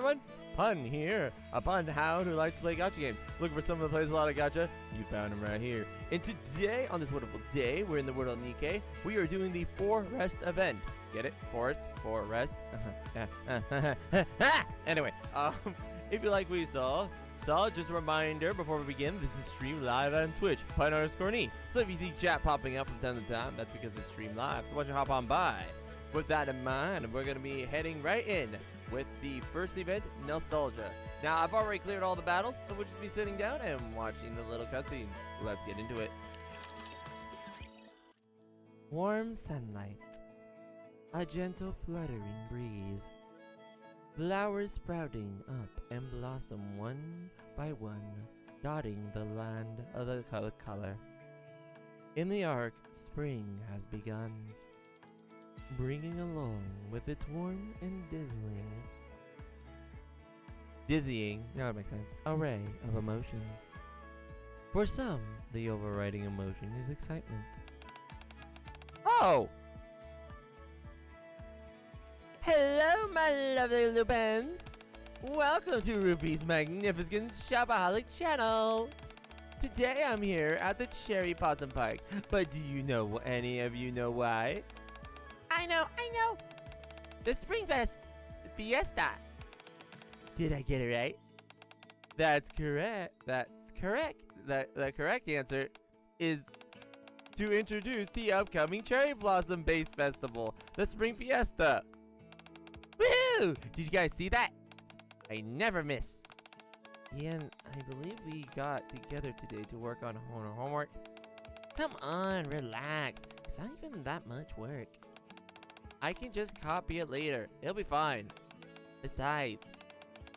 everyone? Pun here. A pun hound who likes to play gacha games. Looking for someone that plays a lot of gacha? You found him right here. And today, on this wonderful day, we're in the world of Nikke. We are doing the Forest event. Get it? Forest? Forest? Anyway, if you like what you saw, just a reminder before we begin, this is streamed live on Twitch, pun_me. So if you see chat popping up from time to time, that's because it's streamed live. So why don't you hop on by? With that in mind, we're going to be heading right in with the first event, Nostalgia. Now, I've already cleared all the battles, so we'll just be sitting down and watching the little cutscenes. Let's get into it. Warm sunlight. A gentle fluttering breeze. Flowers sprouting up and blossom one by one, dotting the land of the color. In the arc, spring has begun, bringing along with its warm and dizzying, that makes sense, array of emotions. For some, the overriding emotion is excitement. Oh! Hello, my lovely Lupins! Welcome to Ruby's magnificent Shopaholic channel! Today I'm here at the Cherry Blossom Park, but do you know any of you know why? I know! The Spring Fiesta! Did I get it right? That's correct. The correct answer is to introduce the upcoming Cherry Blossom Based Festival, the Spring Fiesta. Woohoo! Did you guys see that? I never miss. And I believe we got together today to work on homework. Come on, relax. It's not even that much work. I can just copy it later. It'll be fine. Besides,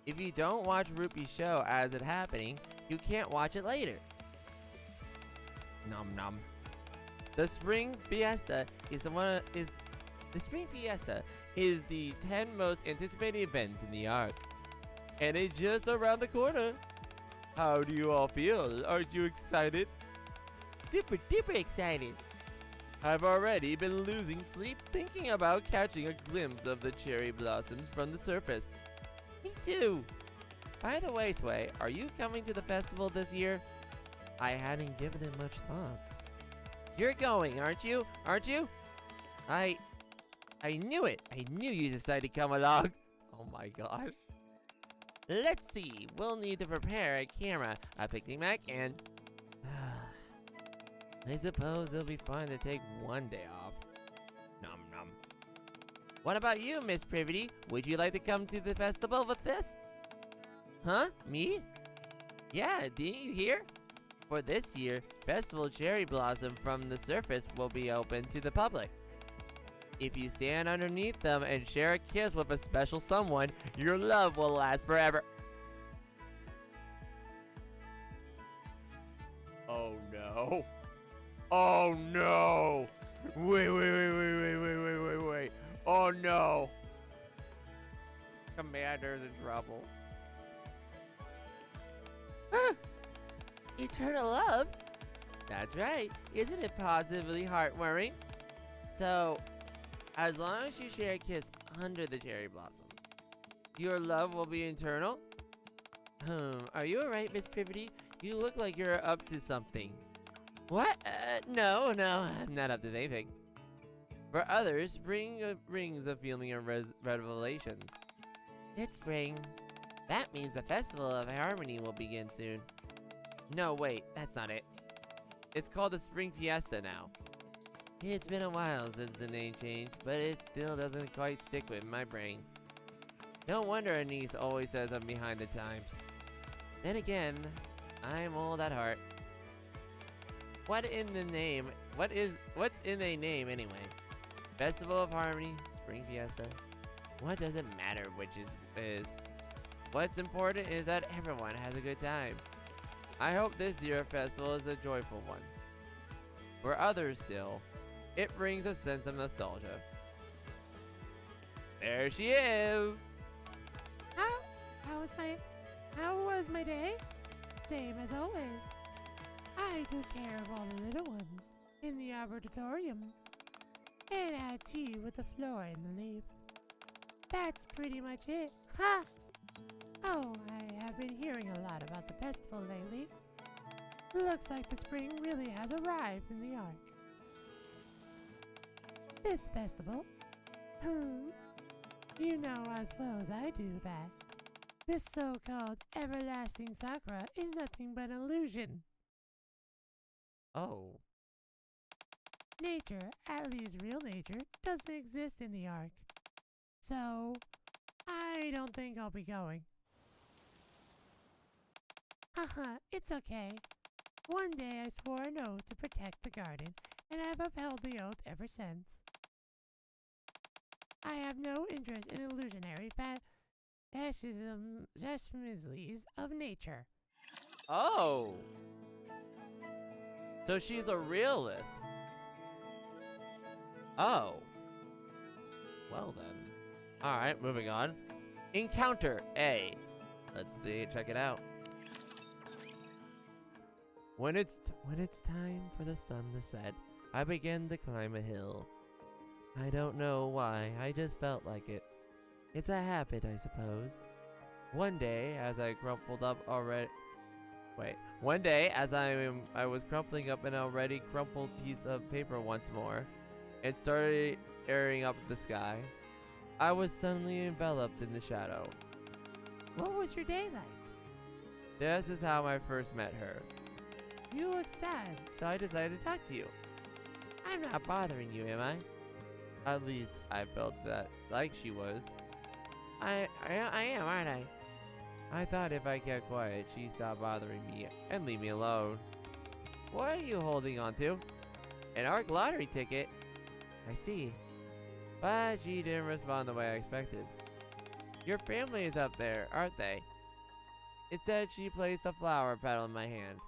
if you don't watch Rupee's show as it's happening, you can't watch it later. Nom nom. The Spring Fiesta is the 10 most anticipated events in the arc. And it's just around the corner. How do you all feel? Aren't you excited? Super duper excited. I've already been losing sleep thinking about catching a glimpse of the cherry blossoms from the surface. Me too. By the way, Sway, are you coming to the festival this year? I hadn't given it much thought. You're going, aren't you? I knew it. I knew you decided to come along. Oh my gosh. Let's see. We'll need to prepare a camera, a picnic mat, and I suppose it'll be fun to take one day off. Nom nom. What about you, Miss Privity? Would you like to come to the festival with us? Huh? Me? Yeah, didn't you hear? For this year, Festival Cherry Blossom from the surface will be open to the public. If you stand underneath them and share a kiss with a special someone, your love will last forever. Oh no. Oh no! Wait. Oh no! Commander's in trouble. Eternal love? That's right. Isn't it positively heartwarming? So, as long as you share a kiss under the cherry blossom, your love will be eternal? Are you alright, Miss Privity? You look like you're up to something. What? No, I'm not up to anything. For others, spring brings a feeling of revelation. It's spring. That means the Festival of Harmony will begin soon. No, wait, that's not it. It's called the Spring Fiesta now. It's been a while since the name changed, but it still doesn't quite stick with my brain. No wonder a niece always says I'm behind the times. Then again, I'm old at heart. What's in a name anyway? Festival of Harmony, Spring Fiesta. What does it matter which is? What's important is that everyone has a good time. I hope this year's festival is a joyful one. For others still, it brings a sense of nostalgia. There she is! How was my day? Same as always. I took care of all the little ones in the arboretum and had tea with the flora and the leaf. That's pretty much it. Ha! Oh, I have been hearing a lot about the festival lately. Looks like the spring really has arrived in the Ark. This festival? You know as well as I do that this so-called everlasting sakura is nothing but an illusion. Oh. Nature, at least real nature, doesn't exist in the Ark. So, I don't think I'll be going. Haha, it's okay. One day I swore an oath to protect the garden, and I've upheld the oath ever since. I have no interest in illusionary fascisms of nature. Oh. So she's a realist. Oh. Well then. Alright, moving on. Encounter A. Let's see, check it out. When it's time for the sun to set, I begin to climb a hill. I don't know why, I just felt like it. It's a habit, I suppose. One day, as I was crumpling up an already crumpled piece of paper once more, and started airing up the sky, I was suddenly enveloped in the shadow. What was your day like? This is how I first met her. You look sad. So I decided to talk to you. I'm not bothering you, am I? At least I felt that like she was. I am, aren't I? I thought if I kept quiet, she'd stop bothering me and leave me alone. What are you holding on to? An Ark lottery ticket. I see. But she didn't respond the way I expected. Your family is up there, aren't they? Instead, she placed a flower petal in my hand.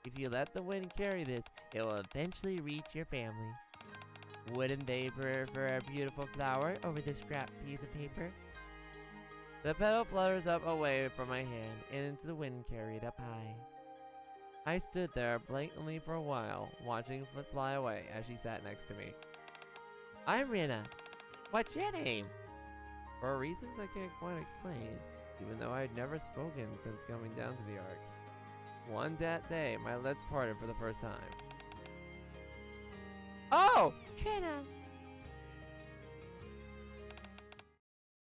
If you let the wind carry this, it will eventually reach your family. Wouldn't they prefer a beautiful flower over this scrap piece of paper? The petal flutters up away from my hand and into the wind carried up high. I stood there blankly for a while, watching it fly away as she sat next to me. I'm Rina. What's your name? For reasons I can't quite explain, even though I'd never spoken since coming down to the Ark. One that day, my lips parted for the first time. Oh! Trina!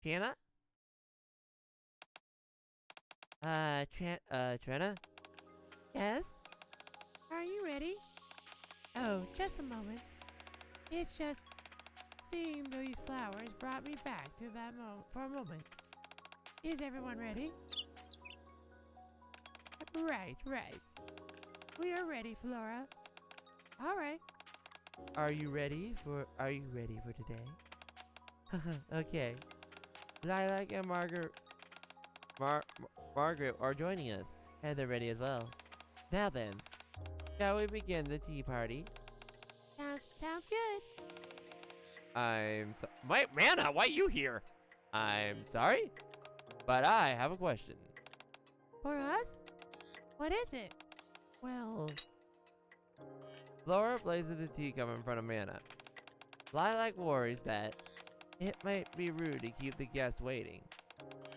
Trina? Trina? Yes? Are you ready? Oh, just a moment. It's just seeing these flowers brought me back to that for a moment. Is everyone ready? Right. We are ready, Flora. All right. Are you ready for today? Okay. Lilac and Margaret are joining us, and they're ready as well. Now then, shall we begin the tea party? Sounds good. Wait, Mana, why are you here? I'm sorry, but I have a question. For us? What is it? Well, Flora places the teacup in front of Mana. Lilac worries that it might be rude to keep the guests waiting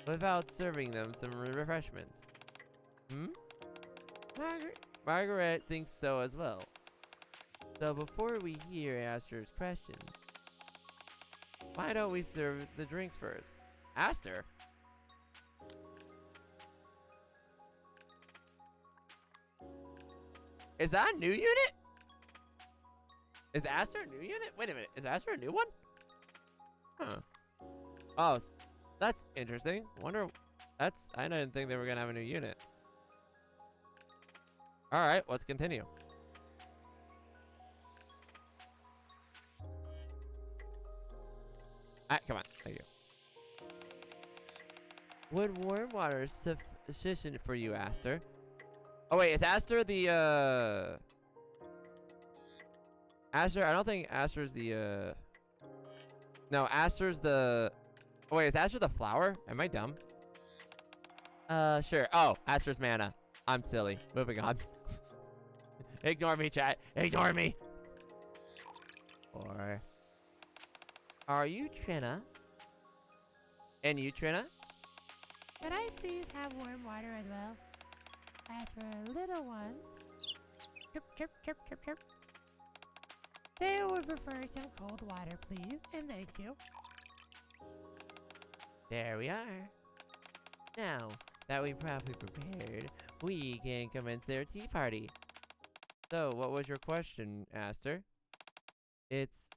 without serving them some refreshments. Margaret thinks so as well. So before we hear Aster's question, why don't we serve the drinks first? Aster? Is that a new unit? Is Aster a new unit? Wait a minute. Is Aster a new one? Huh. Oh, that's interesting. I didn't think they were going to have a new unit. All right, let's continue. Come on. Thank you. Would warm water sufficient for you, Aster? Oh, wait. Is Aster the, Aster? I don't think Aster's the, No, Aster's the... Oh, wait. Is Aster the flower? Am I dumb? Sure. Oh, Aster's Mana. I'm silly. Moving on. Ignore me, chat. Ignore me. Or... Are you Trina? And you, Trina? Could I please have warm water as well? As for little ones, chirp, chirp, chirp, chirp, chirp. They would prefer some cold water, please, and thank you. There we are. Now that we properly prepared, we can commence their tea party. So, what was your question, Aster? It's,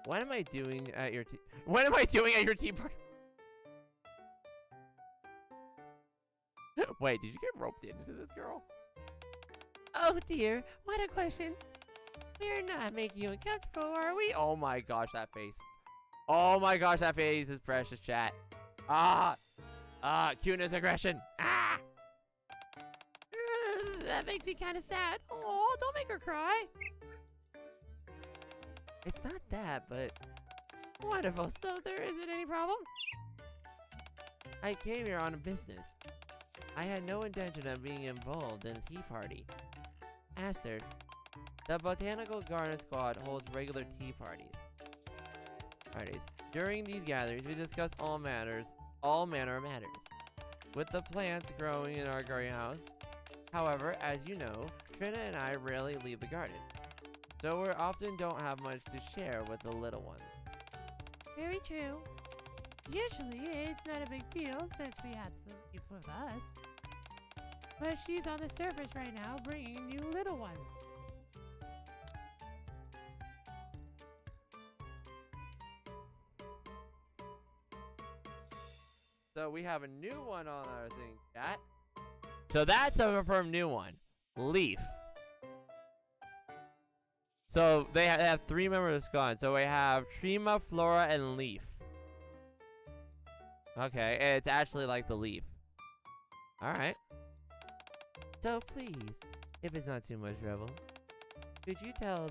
what am I doing at your tea? What am I doing at your tea party? Wait, did you get roped into this, girl? Oh dear, what a question. We're not making you uncomfortable, are we? Oh my gosh, that face. Oh my gosh, that face is precious, chat. Cuteness aggression. That makes me kind of sad. Oh, don't make her cry. It's not that, but Wonderful, so there isn't any problem? I came here on a business. I had no intention of being involved in a tea party. Aster, the Botanical Garden Squad holds regular tea parties. During these gatherings, we discuss all manner of matters, with the plants growing in our greenhouse. However, as you know, Trina and I rarely leave the garden, so we often don't have much to share with the little ones. Very true. Usually, it's not a big deal since we have to leave with us. But she's on the surface right now, bringing new little ones. So we have a new one on our thing, chat. So that's a confirmed new one. Leaf. So they have 3 members of Squad. So we have Trina, Flora, and Leaf. Okay, it's actually like the leaf. Alright. So please, if it's not too much trouble, could you tell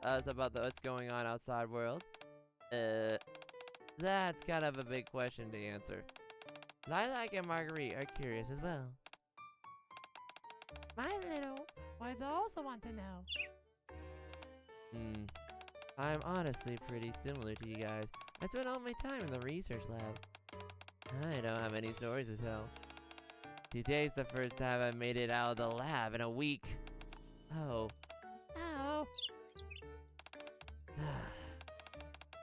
us about what's going on outside world? That's kind of a big question to answer. Lilac and Marguerite are curious as well. My little ones also want to know. I'm honestly pretty similar to you guys. I spent all my time in the research lab. I don't have any stories to tell. Today's the first time I've made it out of the lab in a week. Oh. Oh.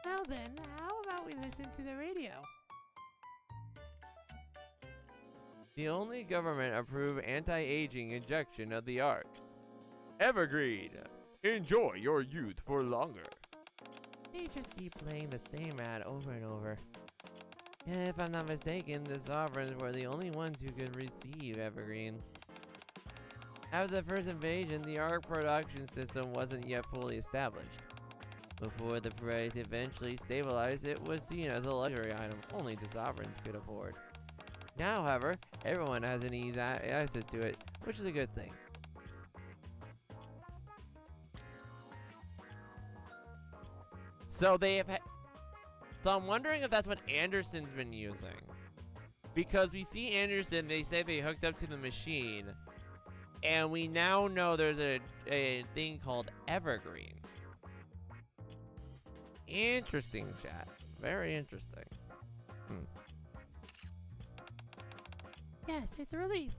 Well then, how about we listen to the radio? The only government-approved anti-aging injection of the arc. Evergreen. Enjoy your youth for longer. They just keep playing the same ad over and over. If I'm not mistaken, the sovereigns were the only ones who could receive Evergreen. After the first invasion, the ARC production system wasn't yet fully established. Before the price eventually stabilized, it was seen as a luxury item only the sovereigns could afford. Now, however, everyone has an easy access to it, which is a good thing. So they have so I'm wondering if that's what Anderson's been using. Because we see Anderson, they say they hooked up to the machine. And we now know there's a thing called Evergreen. Interesting, chat. Very interesting. Yes, it's a relief.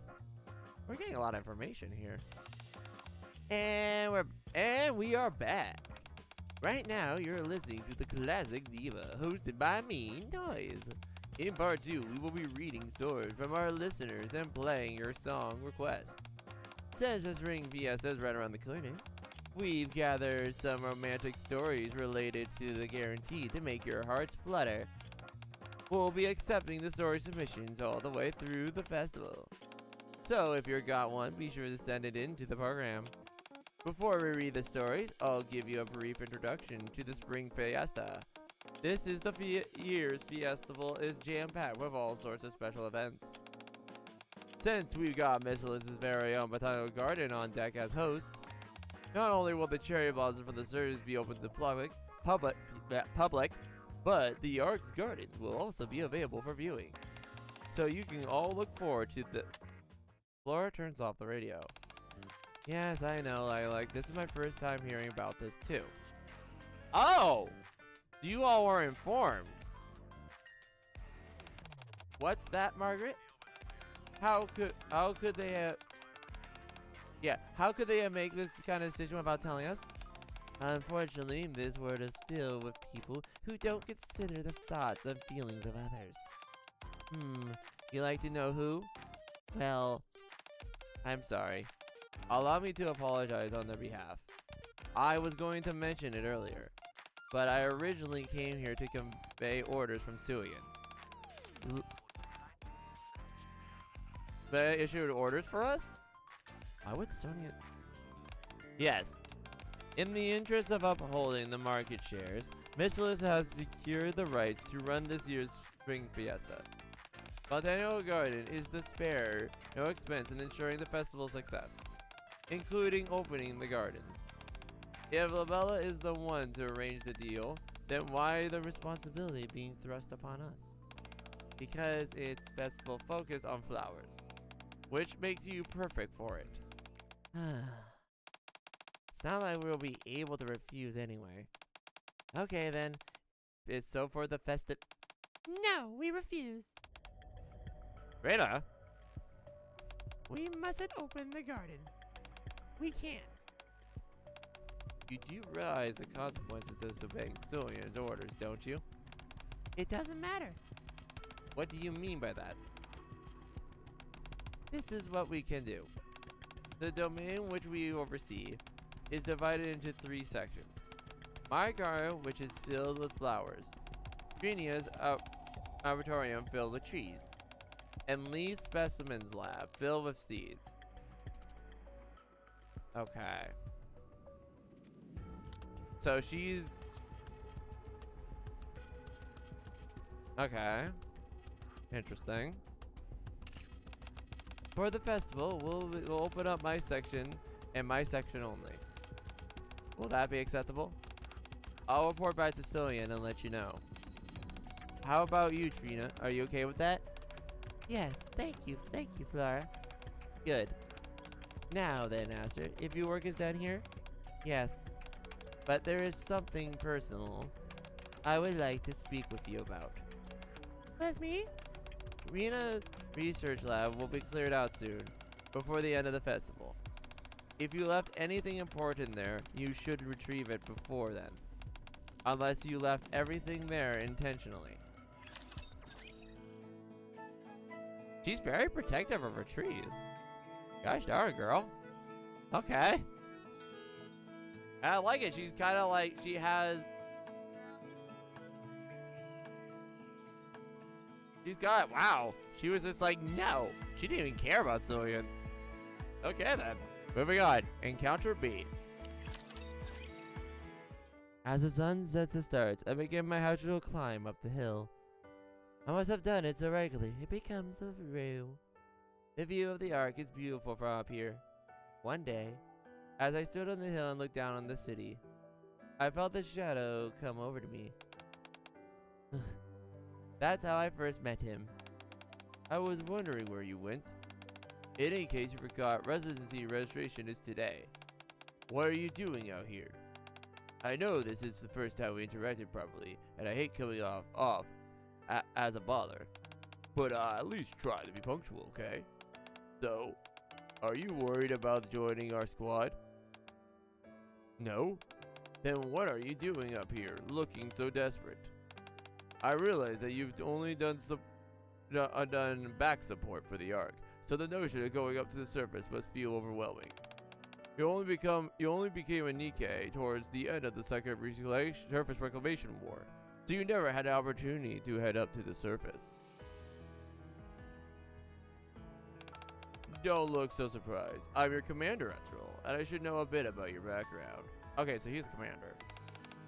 We're getting a lot of information here. And we are back. Right now, you're listening to the Classic Diva, hosted by me, Noise. In part 2, we will be reading stories from our listeners and playing your song requests. Since the spring fiesta is right around the corner, we've gathered some romantic stories related to the guarantee to make your hearts flutter. We'll be accepting the story submissions all the way through the festival. So if you've got one, be sure to send it in to the program. Before we read the stories, I'll give you a brief introduction to the Spring Fiesta. This is the year's festival is jam-packed with all sorts of special events. Since we've got Miss Alyssa's very own Botanical Garden on deck as host, not only will the cherry blossom for the service be open to the public, but the Ark's gardens will also be available for viewing. So you can all look forward to the... Flora turns off the radio. Yes, I know, this is my first time hearing about this too. Oh! You all were informed. What's that, Margaret? How could they how could they make this kind of decision without telling us? Unfortunately, this world is filled with people who don't consider the thoughts and feelings of others. You like to know who? Well, I'm sorry. Allow me to apologize on their behalf. I was going to mention it earlier, but I originally came here to convey orders from Suian. They issued orders for us? Why would Sonia? Yes. In the interest of upholding the market shares, Missilis has secured the rights to run this year's Spring Fiesta. Botanical Garden is the spare no expense in ensuring the festival's success, including opening the gardens. If Labella is the one to arrange the deal, then why the responsibility being thrust upon us? Because it's festival focused on flowers, which makes you perfect for it. It's not like we'll be able to refuse anyway. Okay then, it's so for the festive. No, we refuse. Trina? We mustn't open the garden. We can't. You do realize the consequences of disobeying Cillian's orders, don't you? It doesn't matter. What do you mean by that? This is what we can do. The domain which we oversee is divided into 3 sections. My garden, which is filled with flowers. Trina's arboretum filled with trees. And Lee's specimens lab filled with seeds. Okay. So she's... Okay. Interesting. For the festival, we'll open up my section and my section only. Will that be acceptable? I'll report back to Cillian and let you know. How about you, Trina? Are you okay with that? Yes, thank you, Flora. Good. Now then, Aster, if your work is done here? Yes. But there is something personal I would like to speak with you about. With me? Trina's research lab will be cleared out soon, before the end of the festival. If you left anything important there, you should retrieve it before then. Unless you left everything there intentionally. She's very protective of her trees. Gosh darn, girl. Okay. I like it. She's kind of like, she has... She's got, wow. She was just like, no. She didn't even care about Cillian. Okay then. Moving on. Encounter B. As the sun sets and starts, I begin my habitual climb up the hill. I must have done it so regularly, it becomes a rue. The view of the Ark is beautiful from up here. One day, as I stood on the hill and looked down on the city, I felt a shadow come over to me. That's how I first met him. I was wondering where you went. In any case, you forgot residency registration is today. What are you doing out here? I know this is the first time we interacted properly, and I hate coming off as a bother. But at least try to be punctual, okay? So, are you worried about joining our squad? No? Then what are you doing up here, looking so desperate? I realize that you've only done back support for the Ark, so the notion of going up to the surface must feel overwhelming. You only became a Nikke towards the end of the second surface reclamation war, so you never had an opportunity to head up to the surface. Don't look so surprised. I'm your commander after all, and I should know a bit about your background. Okay, so he's the commander.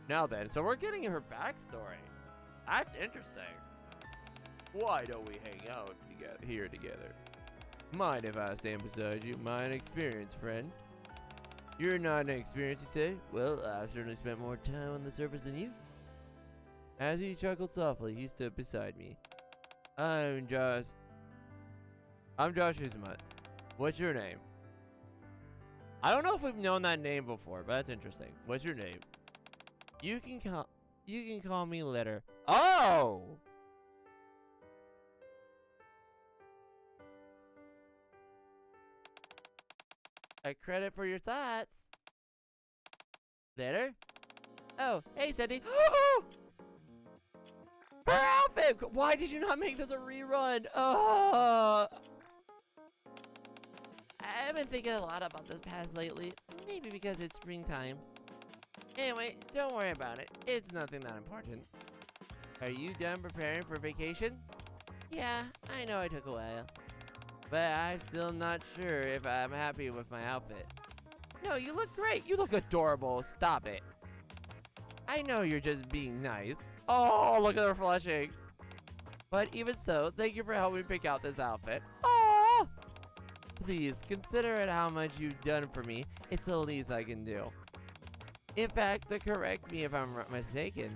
Now then, so we're getting her backstory. That's interesting. Why don't we hang out here together? Mind if I stand beside you? My inexperienced friend. You're not inexperienced, you say? Well, I've certainly spent more time on the surface than you. As he chuckled softly, he stood beside me. I'm Josh Uzumut. What's your name? I don't know if we've known that name before, but that's interesting. What's your name? You can call me Litter. Oh! a credit for your thoughts. Later? Oh, hey, Cindy. Her outfit! Why did you not make this a rerun? Oh! I've been thinking a lot about this pass lately. Maybe because it's springtime. Anyway, don't worry about it. It's nothing that important. Are you done preparing for vacation? Yeah, I know I took a while. But I'm still not sure if I'm happy with my outfit. No, you look great. You look adorable. Stop it. I know you're just being nice. Oh, look at her flushing. But even so, thank you for helping me pick out this outfit. Oh! Please, consider it how much you've done for me. It's the least I can do. In fact, correct me if I'm mistaken.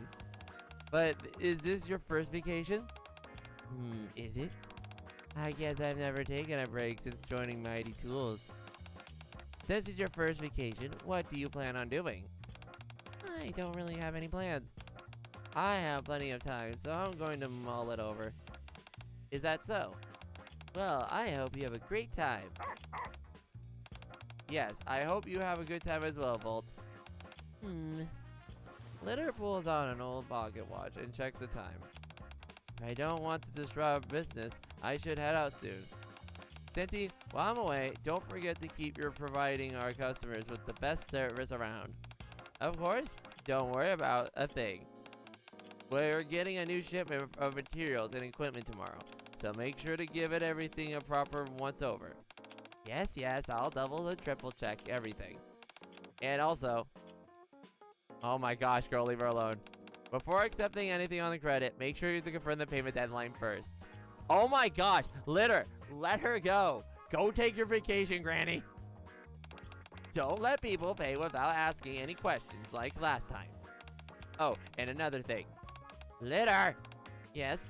But is this your first vacation? Is it? I guess I've never taken a break since joining Mighty Tools. Since it's your first vacation, what do you plan on doing? I don't really have any plans. I have plenty of time, so I'm going to mull it over. Is that so? Well, I hope you have a great time. Yes, I hope you have a good time as well, Volt. Litter pulls out an old pocket watch and checks the time. I don't want to disrupt business. I should head out soon. Tinty, while I'm away, don't forget to keep providing our customers with the best service around. Of course, don't worry about a thing. We're getting a new shipment of materials and equipment tomorrow, so make sure to give it everything a proper once over. Yes, I'll double and triple check everything. And also, oh my gosh, girl, leave her alone. Before accepting anything on the credit, make sure you confirm the payment deadline first. Oh my gosh, let her go. Go take your vacation, Granny. Don't let people pay without asking any questions like last time. Oh, and another thing. Litter! Yes?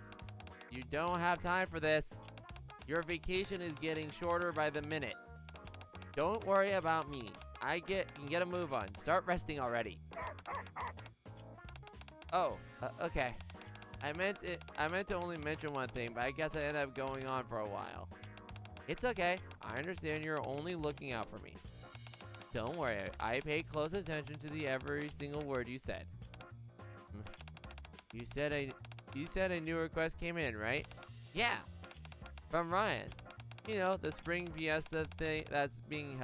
You don't have time for this. Your vacation is getting shorter by the minute. Don't worry about me. I can get a move on. Start resting already. Oh, okay. I meant to only mention one thing, but I guess I ended up going on for a while. It's okay. I understand you're only looking out for me. Don't worry. I pay close attention to every single word you said. You said a new request came in, right? Yeah. From Ryan. You know, the spring fiesta thing that's being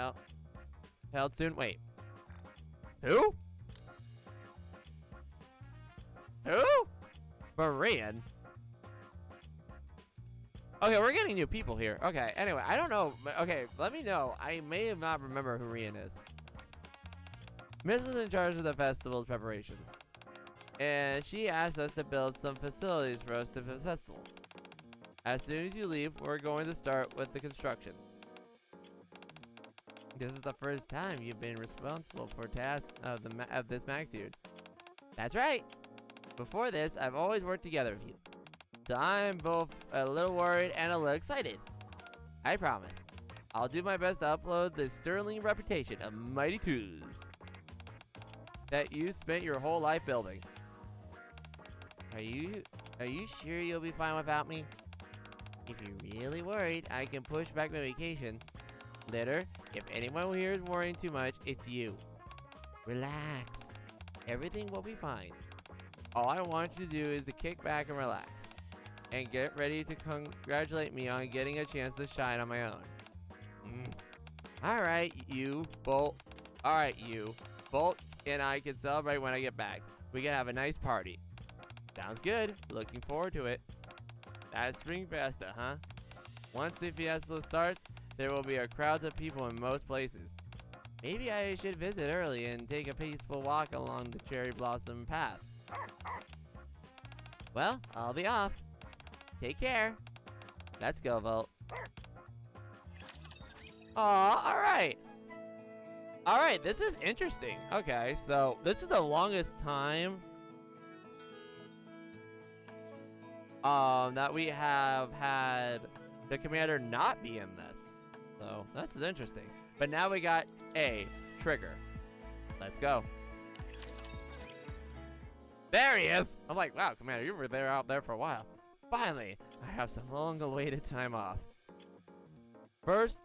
held soon. Wait. Who? Who? Marian? Okay, we're getting new people here. Okay, anyway, I don't know. Okay, let me know. I may have not remember who Rian is. Mrs. in charge of the festival's preparations. And she asked us to build some facilities for us to the festival. As soon as you leave, we're going to start with the construction. This is the first time you've been responsible for tasks of this magnitude. That's right. Before this, I've always worked together with you. So I'm both a little worried and a little excited. I promise. I'll do my best to upload the sterling reputation of Mighty Tools that you spent your whole life building. Are you sure you'll be fine without me? If you're really worried, I can push back my vacation. Later, if anyone here is worrying too much, it's you. Relax. Everything will be fine. All I want you to do is to kick back and relax. And get ready to congratulate me on getting a chance to shine on my own. Alright, you, Bolt. Alright, you. Bolt and I can celebrate when I get back. We can have a nice party. Sounds good. Looking forward to it. That's Spring Fiesta, huh? Once the fiesta starts, there will be a crowd of people in most places. Maybe I should visit early and take a peaceful walk along the cherry blossom path. Well, I'll be off. Take care. Let's go, Volt. Aw, alright. Alright, this is interesting. Okay, so this is the longest time that we have had the commander not be in this. So this is interesting. But now we got a trigger. Let's go. There he is. I'm like, wow, Commander, you were out there for a while. Finally, I have some long-awaited time off. First,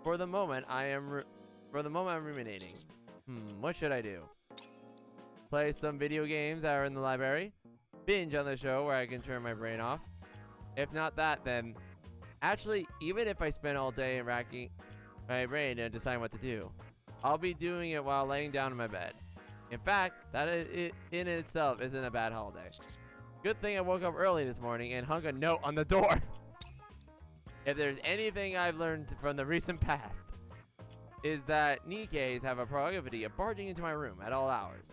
for the moment, I am For the moment, I'm ruminating. What should I do? Play some video games that are in the library? Binge on the show where I can turn my brain off? If not that, then... Actually, even if I spend all day racking my brain and deciding what to do, I'll be doing it while laying down in my bed. In fact, that in itself isn't a bad holiday. Good thing I woke up early this morning and hung a note on the door. If there's anything I've learned from the recent past, is that Nikkes have a proclivity of barging into my room at all hours.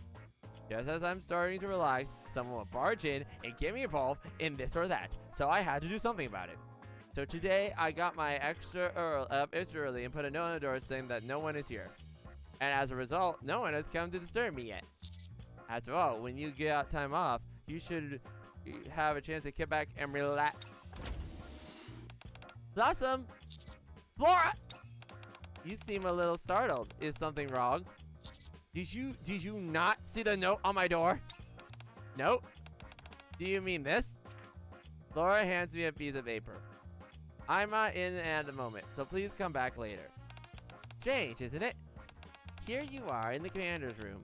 Just as I'm starting to relax, someone will barge in and get me involved in this or that, so I had to do something about it. So today, I got my extra early and put a note on the door saying that no one is here. And as a result, no one has come to disturb me yet. After all, when you get time off, you should have a chance to kick back and relax. Blossom! Flora! You seem a little startled. Is something wrong? Did you not see the note on my door? Nope. Do you mean this? Flora hands me a piece of paper. I'm not in at the moment, so please come back later. Strange, isn't it? Here you are in the commander's room.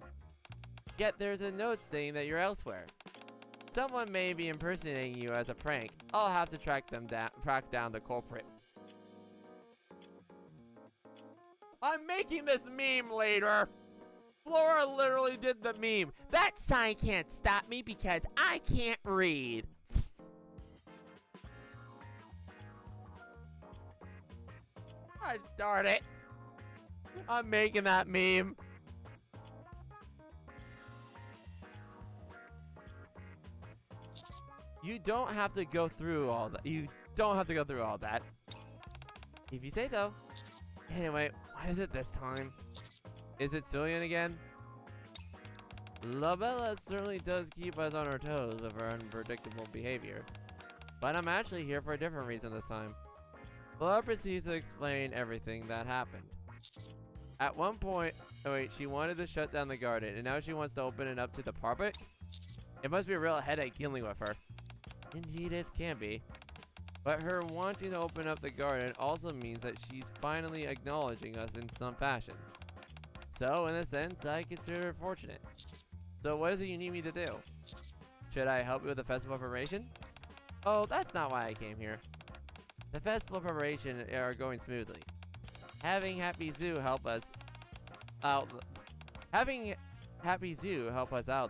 Yet there's a note saying that you're elsewhere. Someone may be impersonating you as a prank. I'll have to track down the culprit. I'm making this meme later. Flora literally did the meme. That sign can't stop me because I can't read. Gosh darn it. I'm making that meme. You don't have to go through all that. You don't have to go through all that. If you say so. Anyway, what is it this time? Is it Cillian again? La Bella certainly does keep us on our toes with her unpredictable behavior. But I'm actually here for a different reason this time. Bella proceeds to explain everything that happened. At one point, she wanted to shut down the garden, and now she wants to open it up to the public? It must be a real headache dealing with her. Indeed it can be. But her wanting to open up the garden also means that she's finally acknowledging us in some fashion. So, in a sense, I consider it fortunate. So what is it you need me to do? Should I help you with the festival preparation? Oh, that's not why I came here. The festival preparation are going smoothly. Having Happy Zoo help us out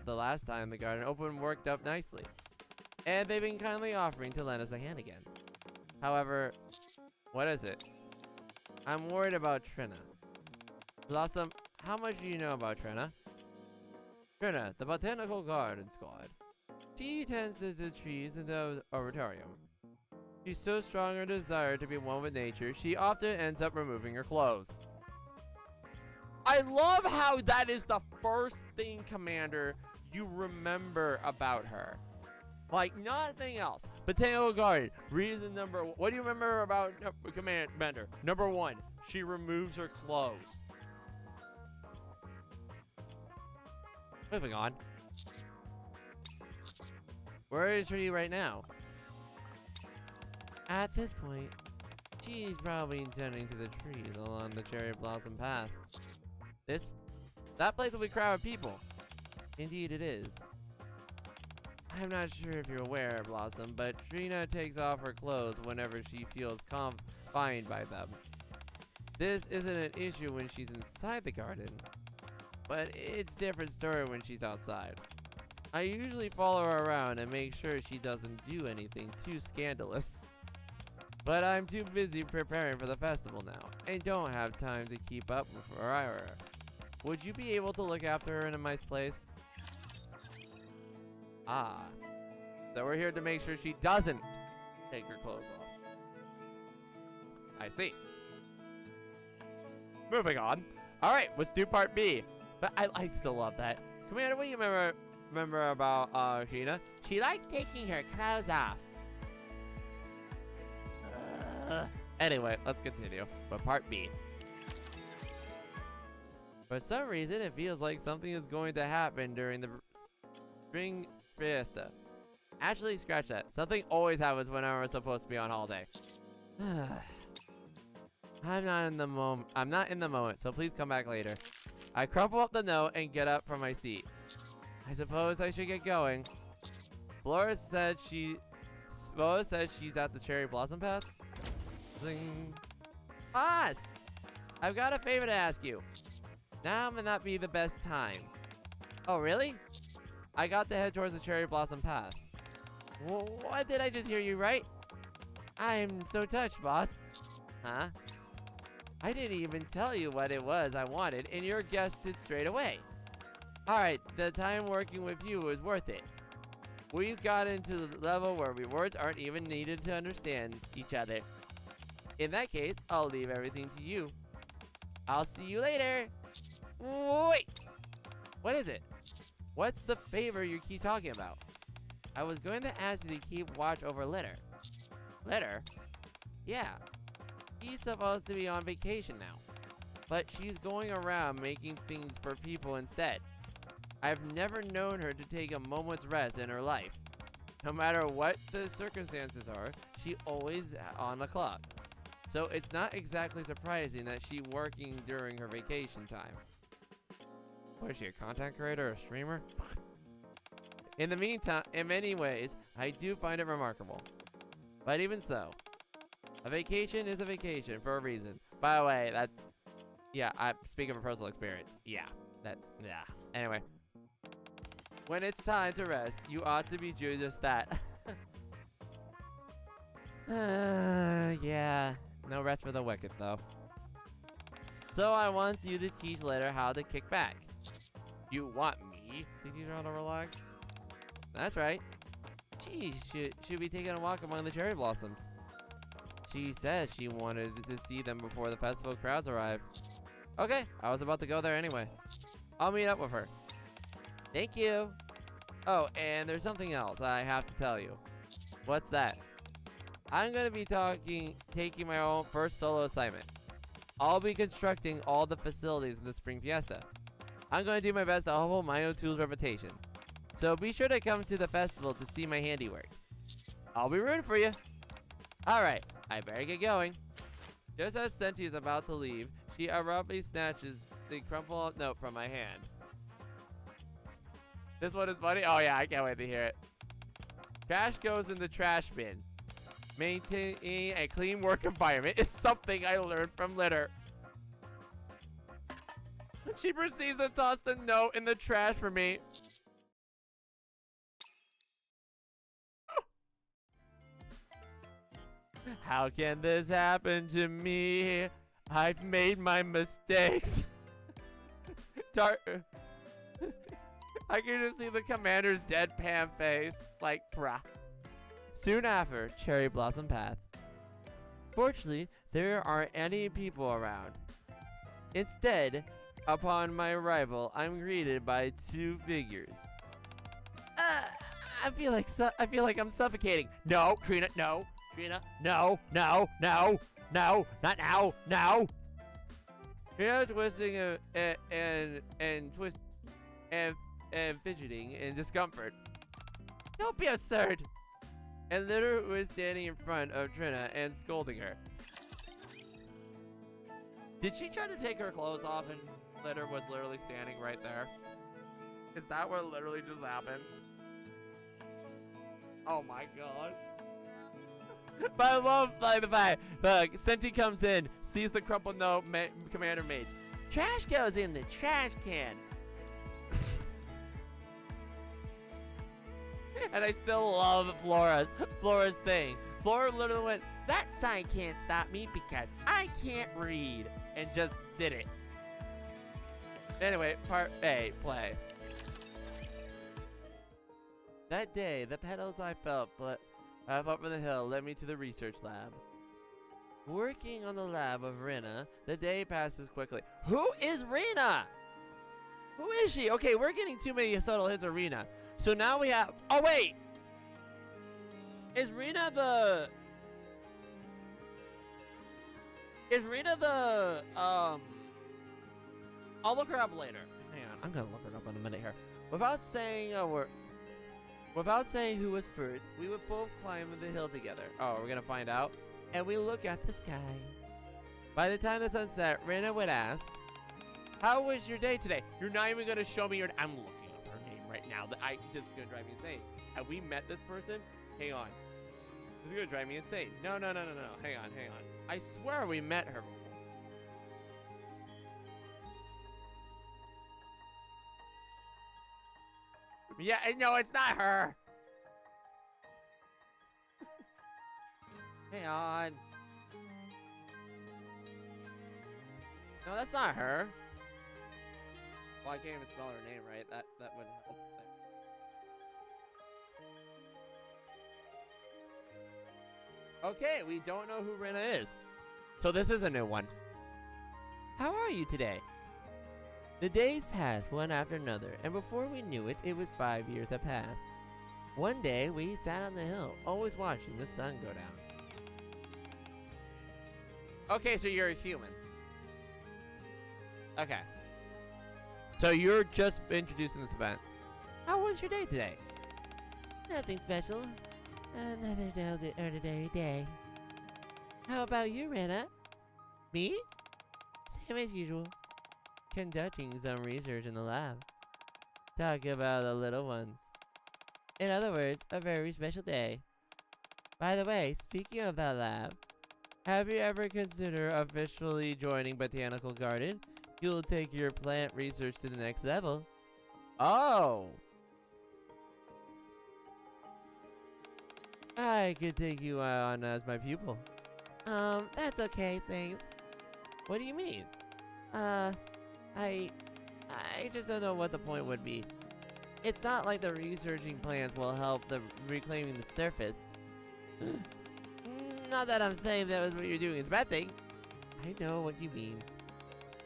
the last time the garden opened worked up nicely. And they've been kindly offering to lend us a hand again. However, what is it? I'm worried about Trina. Blossom, how much do you know about Trina? Trina, the botanical garden squad. She tends to the trees in the auditorium. She's so strong in her desire to be one with nature, she often ends up removing her clothes. I love how that is the first thing, Commander, you remember about her. Like, nothing else. Botanical garden. Reason number... What do you remember about Commander? Number 1, she removes her clothes. Moving on. Where is she right now? At this point, she's probably tending to the trees along the cherry blossom path. That place will be crowded with people. Indeed it is. I'm not sure if you're aware, Blossom, but Trina takes off her clothes whenever she feels confined by them. This isn't an issue when she's inside the garden, but it's a different story when she's outside. I usually follow her around and make sure she doesn't do anything too scandalous. But I'm too busy preparing for the festival now, and don't have time to keep up with her. Would you be able to look after her in a nice place? Ah, so we're here to make sure she doesn't take her clothes off. I see. Moving on. All right, let's do part B. But I still love that. Commander, what do you remember about Trina? She likes taking her clothes off. Anyway, let's continue with part B. For some reason, it feels like something is going to happen during the spring fiesta. Actually, scratch that. Something always happens whenever we're supposed to be on holiday. I'm not in the moment, so please come back later. I crumple up the note and get up from my seat. I suppose I should get going. Flora said she's at the cherry blossom path. Zing. Boss! I've got a favor to ask you. Now may not be the best time. Oh, really? I got to head towards the cherry blossom path. What did I just hear you right? I'm so touched, boss. Huh? I didn't even tell you what it was I wanted, and you guessed it straight away. Alright, the time working with you was worth it. We've got into the level where rewards aren't even needed to understand each other. In that case, I'll leave everything to you. I'll see you later. Wait! What is it? What's the favor you keep talking about? I was going to ask you to keep watch over Litter. Litter? Yeah. She's supposed to be on vacation now. But she's going around making things for people instead. I've never known her to take a moment's rest in her life. No matter what the circumstances are, she's always on the clock. So it's not exactly surprising that she's working during her vacation time. What is she, a content creator or a streamer? In the meantime, in many ways, I do find it remarkable. But even so, a vacation is a vacation for a reason. By the way, that's... Yeah, I'm speaking from personal experience. Yeah, that's... Yeah. Anyway. When it's time to rest, you ought to be doing just that. Yeah. No rest for the wicked, though. So I want you to teach Litter how to kick back. You want me to teach her how to relax? That's right. She should be taking a walk among the cherry blossoms. She said she wanted to see them before the festival crowds arrive. Okay, I was about to go there anyway. I'll meet up with her. Thank you. Oh, and there's something else I have to tell you. What's that? I'm going to be taking my own first solo assignment. I'll be constructing all the facilities in the Spring Fiesta. I'm going to do my best to uphold my own tool's reputation. So be sure to come to the festival to see my handiwork. I'll be rooting for you. Alright, I better get going. Just as Senti is about to leave, she abruptly snatches the crumpled up note from my hand. This one is funny? Oh yeah, I can't wait to hear it. Trash goes in the trash bin. Maintaining a clean work environment is something I learned from Litter. She proceeds to toss the note in the trash for me. How can this happen to me? I've made my mistakes. I can just see the commander's deadpan face. Like, bruh. Soon after, Cherry Blossom Path. Fortunately, there aren't any people around. Instead, upon my arrival, I'm greeted by two figures. I feel like I'm suffocating. No, Trina, no. Trina, no, no, no, no, not now, no. Trina twisting and fidgeting in discomfort. Don't be absurd. And Litter was standing in front of Trina and scolding her. Did she try to take her clothes off and Litter was literally standing right there? Is that what literally just happened? Oh my god. But I love the fact that Senti comes in, sees the crumpled note Commander made. Trash goes in the trash can. And I still love Flora's thing. Flora literally went, that sign can't stop me because I can't read. And just did it. Anyway, part A, play. That day, the petals I felt up on the hill led me to the research lab. Working on the lab of Rina, the day passes quickly. Who is Rina? Who is she? Okay, we're getting too many subtle hints of Rina. So now we have... Oh, wait! Is Rina the... I'll look her up later. Hang on, I'm gonna look her up in a minute here. Without saying who was first, we would both climb the hill together. Oh, we're gonna find out. And we look at the sky. By the time the sun set, Rena would ask, "How was your day today?" You're not even gonna show me your. I'm looking up her name right now. This is gonna drive me insane. Have we met this person? Hang on. This is gonna drive me insane. No. Hang on. I swear we met her before. Yeah, no, it's not her. Hang on. No, that's not her. Well, I can't even spell her name right. That would help. Okay, we don't know who Rena is. So this is a new one. How are you today? The days passed one after another, and before we knew it, it was 5 years had passed. One day, we sat on the hill, always watching the sun go down. Okay, so you're a human. Okay. So you're just introducing this event. How was your day today? Nothing special. Another ordinary day. How about you, Rena? Me? Same as usual. Conducting some research in the lab. Talk about the little ones. In other words, a very special day. By the way, speaking of that lab, have you ever considered officially joining Botanical Garden? You'll take your plant research to the next level. Oh! I could take you on as my pupil. That's okay, thanks. What do you mean? I just don't know what the point would be. It's not like the researching plants will help the reclaiming the surface. Not that I'm saying that was what you're doing is a bad thing. I know what you mean.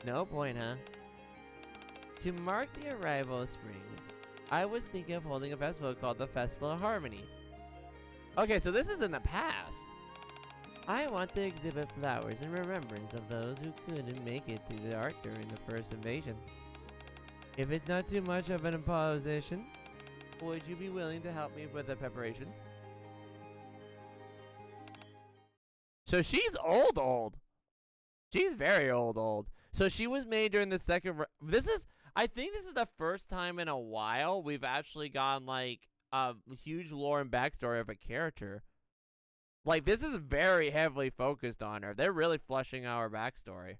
No point, huh? To mark the arrival of spring, I was thinking of holding a festival called the Festival of Harmony. Okay, so this is in the past. I want to exhibit flowers in remembrance of those who couldn't make it to the Ark during the first invasion. If it's not too much of an imposition, would you be willing to help me with the preparations? So she's old. She's very old. So she was made during the second. I think this is the first time in a while we've actually gotten like a huge lore and backstory of a character. Like, this is very heavily focused on her. They're really fleshing out her backstory.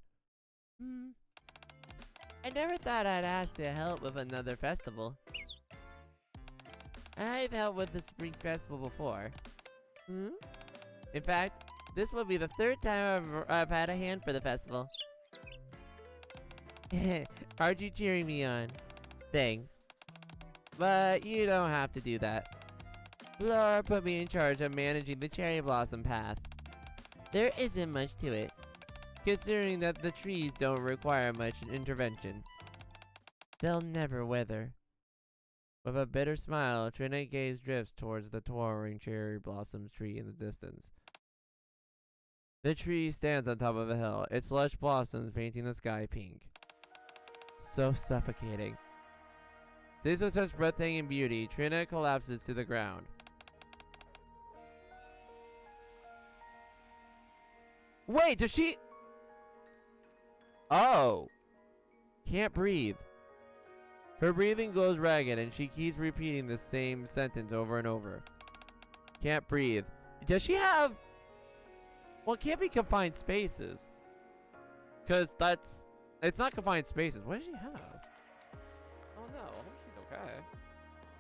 I never thought I'd ask to help with another festival. I've helped with the Spring Festival before. In fact, this will be the third time I've had a hand for the festival. Aren't you cheering me on? Thanks. But you don't have to do that. Laura put me in charge of managing the cherry blossom path. There isn't much to it, considering that the trees don't require much intervention. They'll never wither. With a bitter smile, Trina gaze drifts towards the towering cherry blossom tree in the distance. The tree stands on top of a hill, its lush blossoms painting the sky pink. So suffocating. Seeing such breathtaking beauty, Trina collapses to the ground. Wait, does she? Oh. Can't breathe. Her breathing goes ragged and she keeps repeating the same sentence over and over. Can't breathe. Does she have... Well, it can't be confined spaces. Because that's... It's not confined spaces. What does she have? Oh no, I hope she's okay.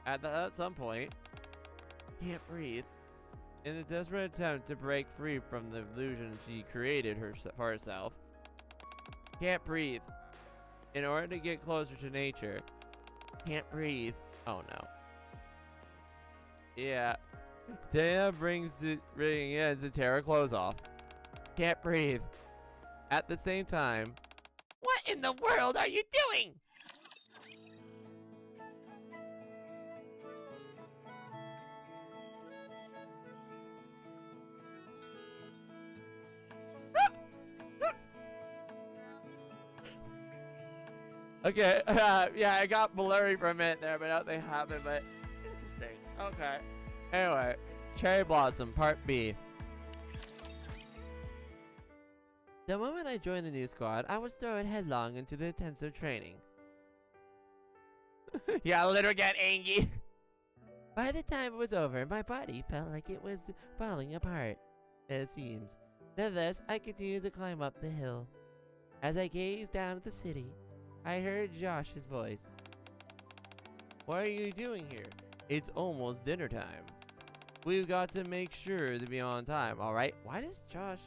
At some point. Can't breathe. In a desperate attempt to break free from the illusion she created for herself. Can't breathe. In order to get closer to nature. Can't breathe. Oh no. Yeah. Dana brings to tear her clothes off. Can't breathe. At the same time. What in the world are you doing? Okay, yeah, I got blurry for a minute there, but nothing happened, but interesting. Okay. Anyway, Cherry Blossom, Part B. The moment I joined the new squad, I was thrown headlong into the intensive training. Yeah, literally get angry. By the time it was over, my body felt like it was falling apart. It seems. Nevertheless, I continued to climb up the hill. As I gazed down at the city, I heard Josh's voice. What are you doing here? It's almost dinner time. We've got to make sure to be on time, alright? Why does Josh...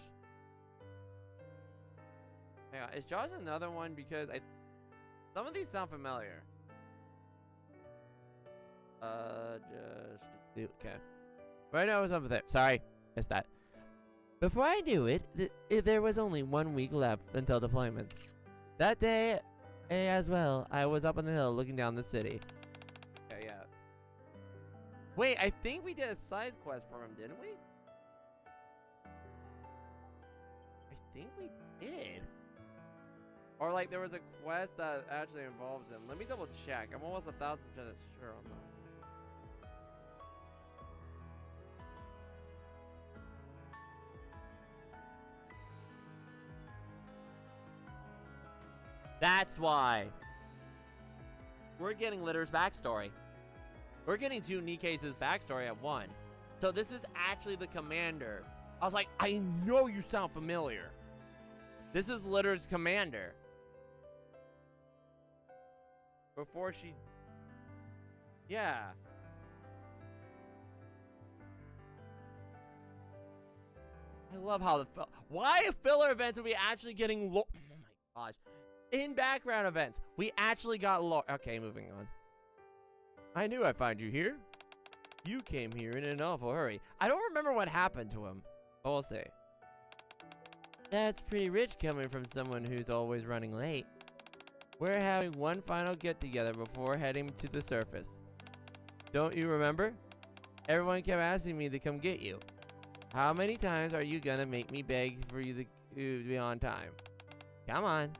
Hang on, is Josh another one? Because some of these sound familiar. Okay. Right now it's something there. Sorry, missed that. Before I knew it, there was only 1 week left until deployment. That day, as well, I was up on the hill looking down the city. Okay, yeah. Wait, I think we did a side quest for him, didn't we? I think we did. Or like there was a quest that actually involved him. Let me double check. I'm almost 1,000% sure on that. That's why. We're getting Litter's backstory. We're getting 2 Nikke's backstory at 1. So this is actually the commander. I was like, I know you sound familiar. This is Litter's commander. Before she... Yeah. I love how the... Why filler events are we actually getting... Oh my gosh. In background events, we actually got lore. Okay, moving on. I knew I'd find you here. You came here in an awful hurry. I don't remember what happened to him. I'll say. That's pretty rich coming from someone who's always running late. We're having one final get-together before heading to the surface. Don't you remember? Everyone kept asking me to come get you. How many times are you gonna make me beg for you to be on time? Come on.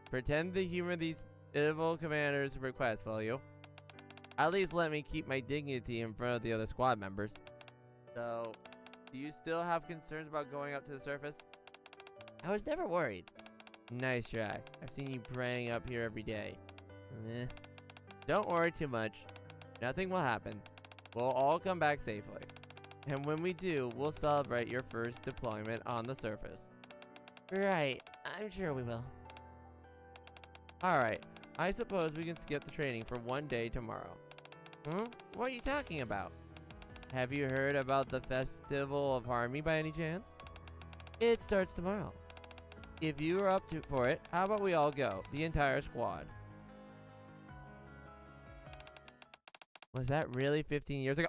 Pretend to humor these evil commanders' requests, will you? At least let me keep my dignity in front of the other squad members. So, do you still have concerns about going up to the surface? I was never worried. Nice try. I've seen you praying up here every day. Don't worry too much. Nothing will happen. We'll all come back safely. And when we do, we'll celebrate your first deployment on the surface. Right. I'm sure we will. Alright, I suppose we can skip the training for 1 day tomorrow. What are you talking about? Have you heard about the Festival of Harmony by any chance? It starts tomorrow. If you are up for it, how about we all go? The entire squad. Was that really 15 years ago?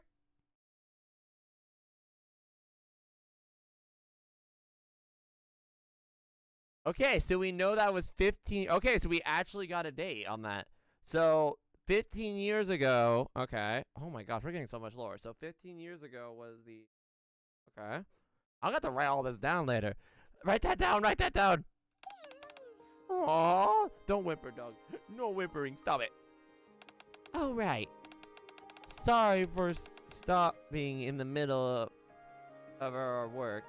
Okay, so we know that was 15. Okay, so we actually got a date on that. So 15 years ago. Okay. Oh my gosh, we're getting so much lore. So 15 years ago was the... Okay. I'll have to write all this down later. Write that down. Write that down. Aww. Don't whimper, dog. No whimpering. Stop it. Oh, right. Sorry for stopping in the middle of our work.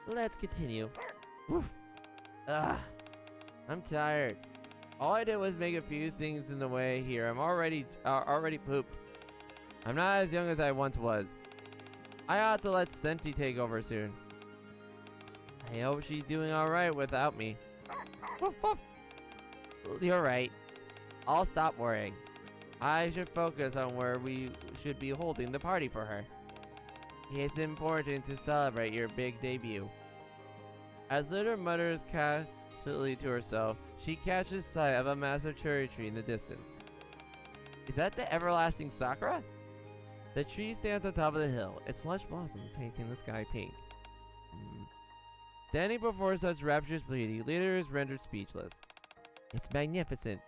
Let's continue. Woof. Ugh, I'm tired. All I did was make a few things in the way here. I'm already pooped. I'm not as young as I once was. I ought to let Senti take over soon. I hope she's doing alright without me. Woof, woof. You're right. I'll stop worrying. I should focus on where we should be holding the party for her. It's important to celebrate your big debut. As Litter mutters casually to herself, she catches sight of a massive cherry tree in the distance. Is that the everlasting Sakura? The tree stands on top of the hill, its lush blossoms painting the sky pink. Standing before such rapturous beauty, Litter is rendered speechless. It's magnificent.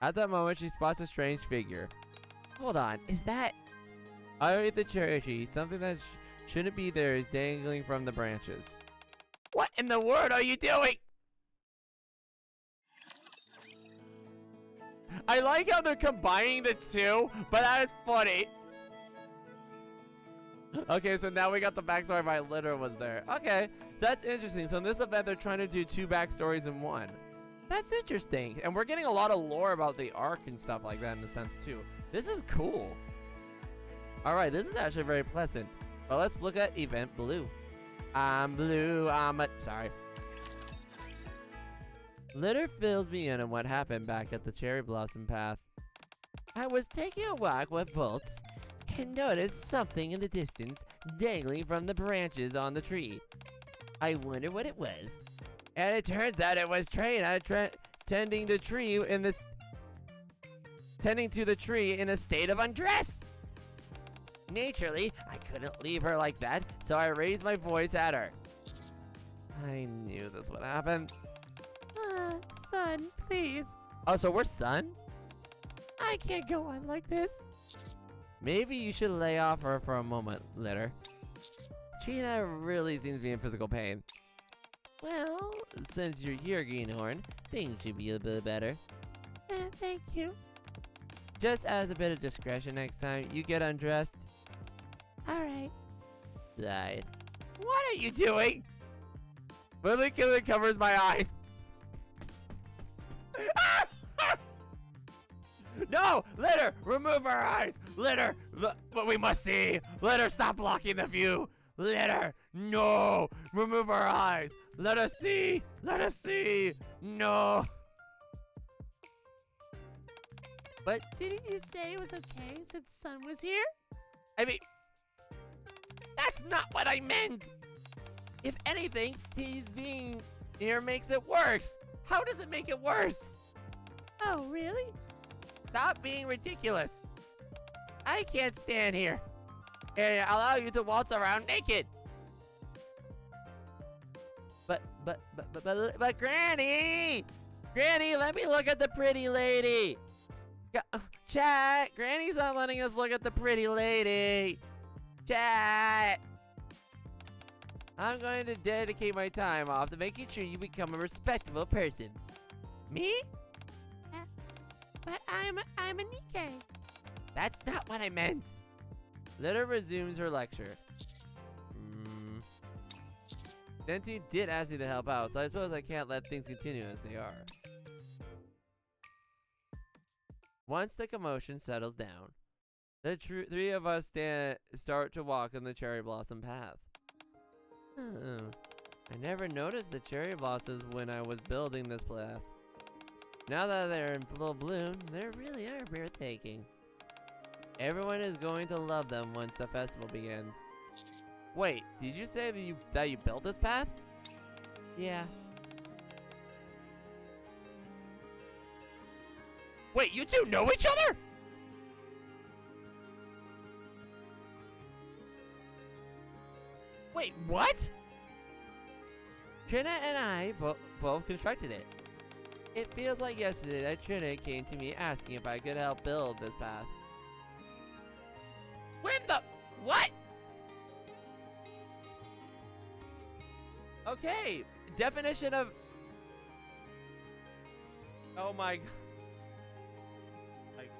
At that moment, she spots a strange figure. Hold on, is that... Underneath the cherry tree, something that shouldn't be there is dangling from the branches. What in the world are you doing? I like how they're combining the two, but that is funny. Okay, so now we got the backstory by Litter was there. Okay, So that's interesting. So in this event, they're trying to do 2 backstories in one. That's interesting. And we're getting a lot of lore about the arc and stuff like that in a sense too. This is cool. All right, this is actually very pleasant. But let's look at event blue. I'm blue, sorry. Litter fills me in on what happened back at the cherry blossom path. I was taking a walk with Volts and noticed something in the distance dangling from the branches on the tree. I wondered what it was, and it turns out it was Trina tending to the tree in a state of undress. Naturally, I couldn't leave her like that, so I raised my voice at her. I knew this would happen. Son, please. Oh, so we're son? I can't go on like this. Maybe you should lay off her for a moment, Litter. Trina really seems to be in physical pain. Well, since you're here, Greenhorn, things should be a bit better. Thank you. Just as a bit of discretion next time, you get undressed. Alright. Died. What are you doing? Lily Killer covers my eyes. No! Litter! Remove our eyes! Litter! But we must see! Litter, stop blocking the view! Litter! No! Remove our eyes! Let us see! Let us see! No! But didn't you say it was okay since Sun was here? I mean, that's not what I meant! If anything, he's being here makes it worse! How does it make it worse? Oh, really? Stop being ridiculous! I can't stand here and allow you to waltz around naked! But Granny! Granny, let me look at the pretty lady! Chat! Granny's not letting us look at the pretty lady! Chat! I'm going to dedicate my time off to making sure you become a respectable person. Me? But I'm a Nikke. That's not what I meant. Litter resumes her lecture. Denti did ask me to help out, so I suppose I can't let things continue as they are. Once the commotion settles down, the three of us start to walk on the cherry blossom path. I never noticed the cherry blossoms when I was building this path. Now that they're in full bloom, they really are breathtaking. Everyone is going to love them once the festival begins. Wait, did you say that you built this path? Yeah. Wait, you two know each other? Wait, what? Trina and I both constructed it. It feels like yesterday that Trina came to me asking if I could help build this path. When the... What? Okay, definition of... Oh my... Like...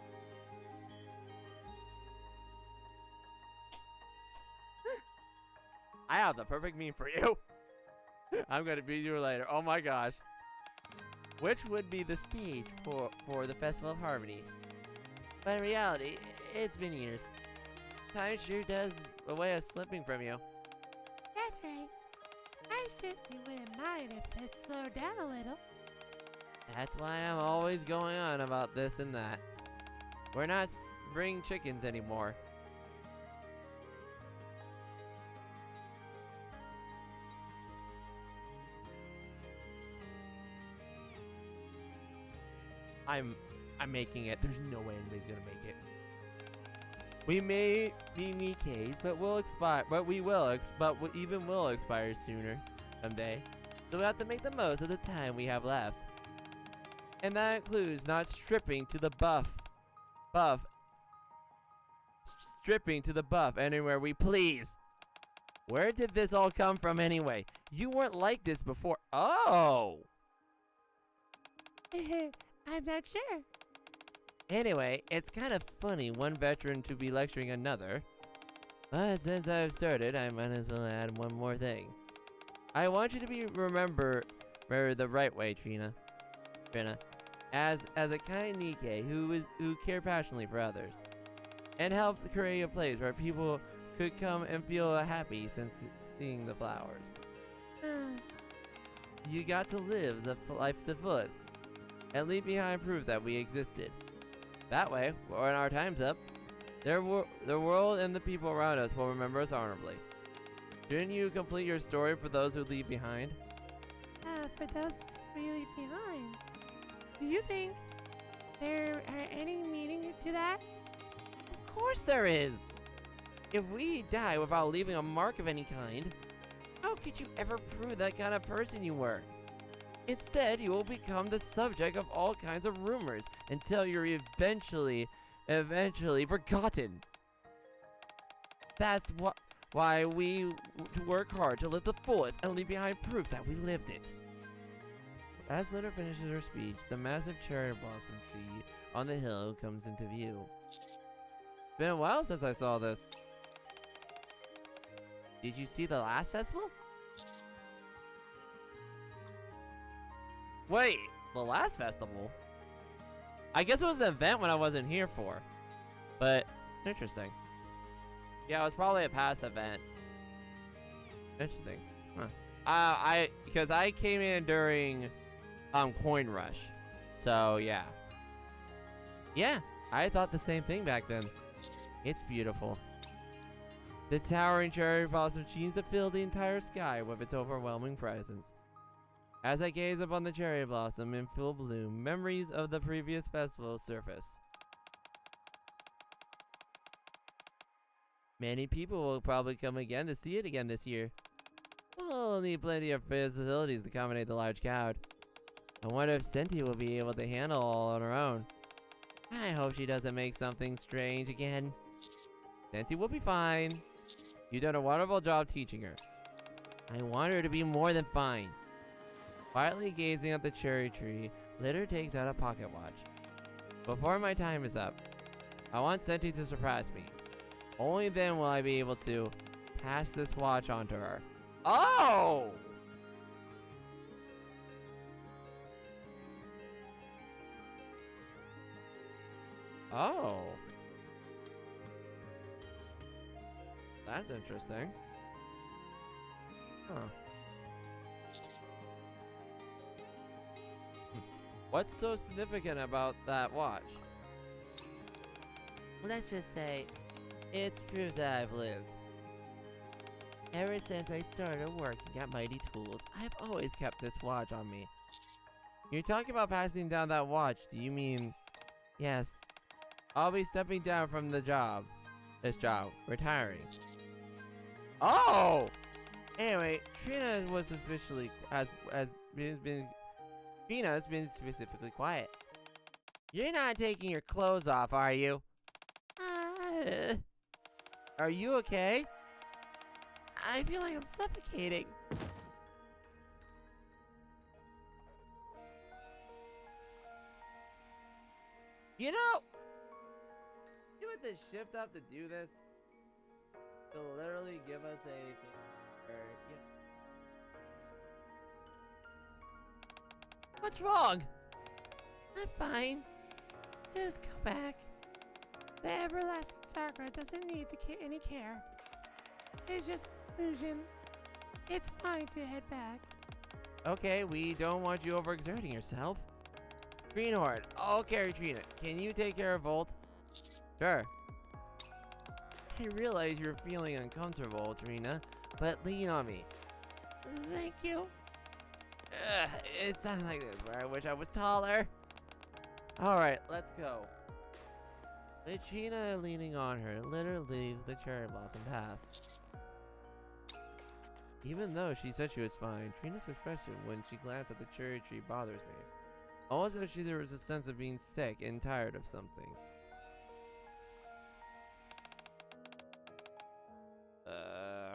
I have the perfect meme for you. I'm gonna beat you later. Oh my gosh. Which would be the stage for the Festival of Harmony? But in reality, it's been years. Time sure does a way of slipping from you. That's right. I certainly wouldn't mind if this slowed down a little. That's why I'm always going on about this and that. We're not spring chickens anymore. I'm making it. There's no way anybody's gonna make it. We may be Nikkes, but we'll expire. But we will expire sooner someday. So we have to make the most of the time we have left. And that includes not stripping to the stripping to the buff anywhere we please. Where did this all come from anyway? You weren't like this before. Oh. I'm not sure. Anyway, it's kind of funny one veteran to be lecturing another. But since I've started, I might as well add one more thing. I want you to remember the right way, Trina. As a kind Nikke who care passionately for others, and help create a place where people could come and feel happy since seeing the flowers. You got to live life to the fullest, and leave behind proof that we existed. That way, when our time's up, the world and the people around us will remember us honorably. Shouldn't you complete your story for those who leave behind? For those who leave behind, do you think there are any meaning to that? Of course there is! If we die without leaving a mark of any kind, how could you ever prove that kind of person you were? Instead, you will become the subject of all kinds of rumors until you're eventually forgotten. That's why we work hard to live the fullest and leave behind proof that we lived it. As Linda finishes her speech, the massive cherry blossom tree on the hill comes into view. Been a while since I saw this. Did you see the last festival? Wait, the last festival? I guess it was an event when I wasn't here for. But, interesting. Yeah, it was probably a past event. Interesting. Huh. Because I came in during Coin Rush. So, yeah. Yeah, I thought the same thing back then. It's beautiful. The towering cherry blossom seems to fill the entire sky with its overwhelming presence. As I gaze upon the cherry blossom in full bloom, memories of the previous festival surface. Many people will probably come again to see it again this year. We'll need plenty of facilities to accommodate the large crowd. I wonder if Senti will be able to handle all on her own. I hope she doesn't make something strange again. Senti will be fine. You've done a wonderful job teaching her. I want her to be more than fine. Quietly gazing at the cherry tree, Litter takes out a pocket watch. Before my time is up, I want Senti to surprise me. Only then will I be able to pass this watch on to her. Oh! Oh. That's interesting. Huh. What's so significant about that watch? Let's just say, it's proof that I've lived. Ever since I started working at Mighty Tools, I've always kept this watch on me. You're talking about passing down that watch, do you mean... Yes. I'll be stepping down from the job. This job. Retiring. Oh! Anyway, Trina was suspiciously... Trina's been specifically quiet. You're not taking your clothes off, are you? Are you okay? I feel like I'm suffocating. You know, you went to shift up to do this? To literally give us What's wrong? I'm fine. Just go back. The everlasting Sakura doesn't need any care. It's just an illusion. It's fine to head back. Okay, we don't want you overexerting yourself. Greenhorn, I'll carry Trina. Can you take care of Volt? Sure. I realize you're feeling uncomfortable, Trina, but lean on me. Thank you. It's not like this where I wish I was taller. Alright, let's go. With Trina leaning on her, Litter leaves the cherry blossom path. Even though she said she was fine, Trina's expression when she glanced at the cherry tree bothers me. Almost as if there was a sense of being sick and tired of something.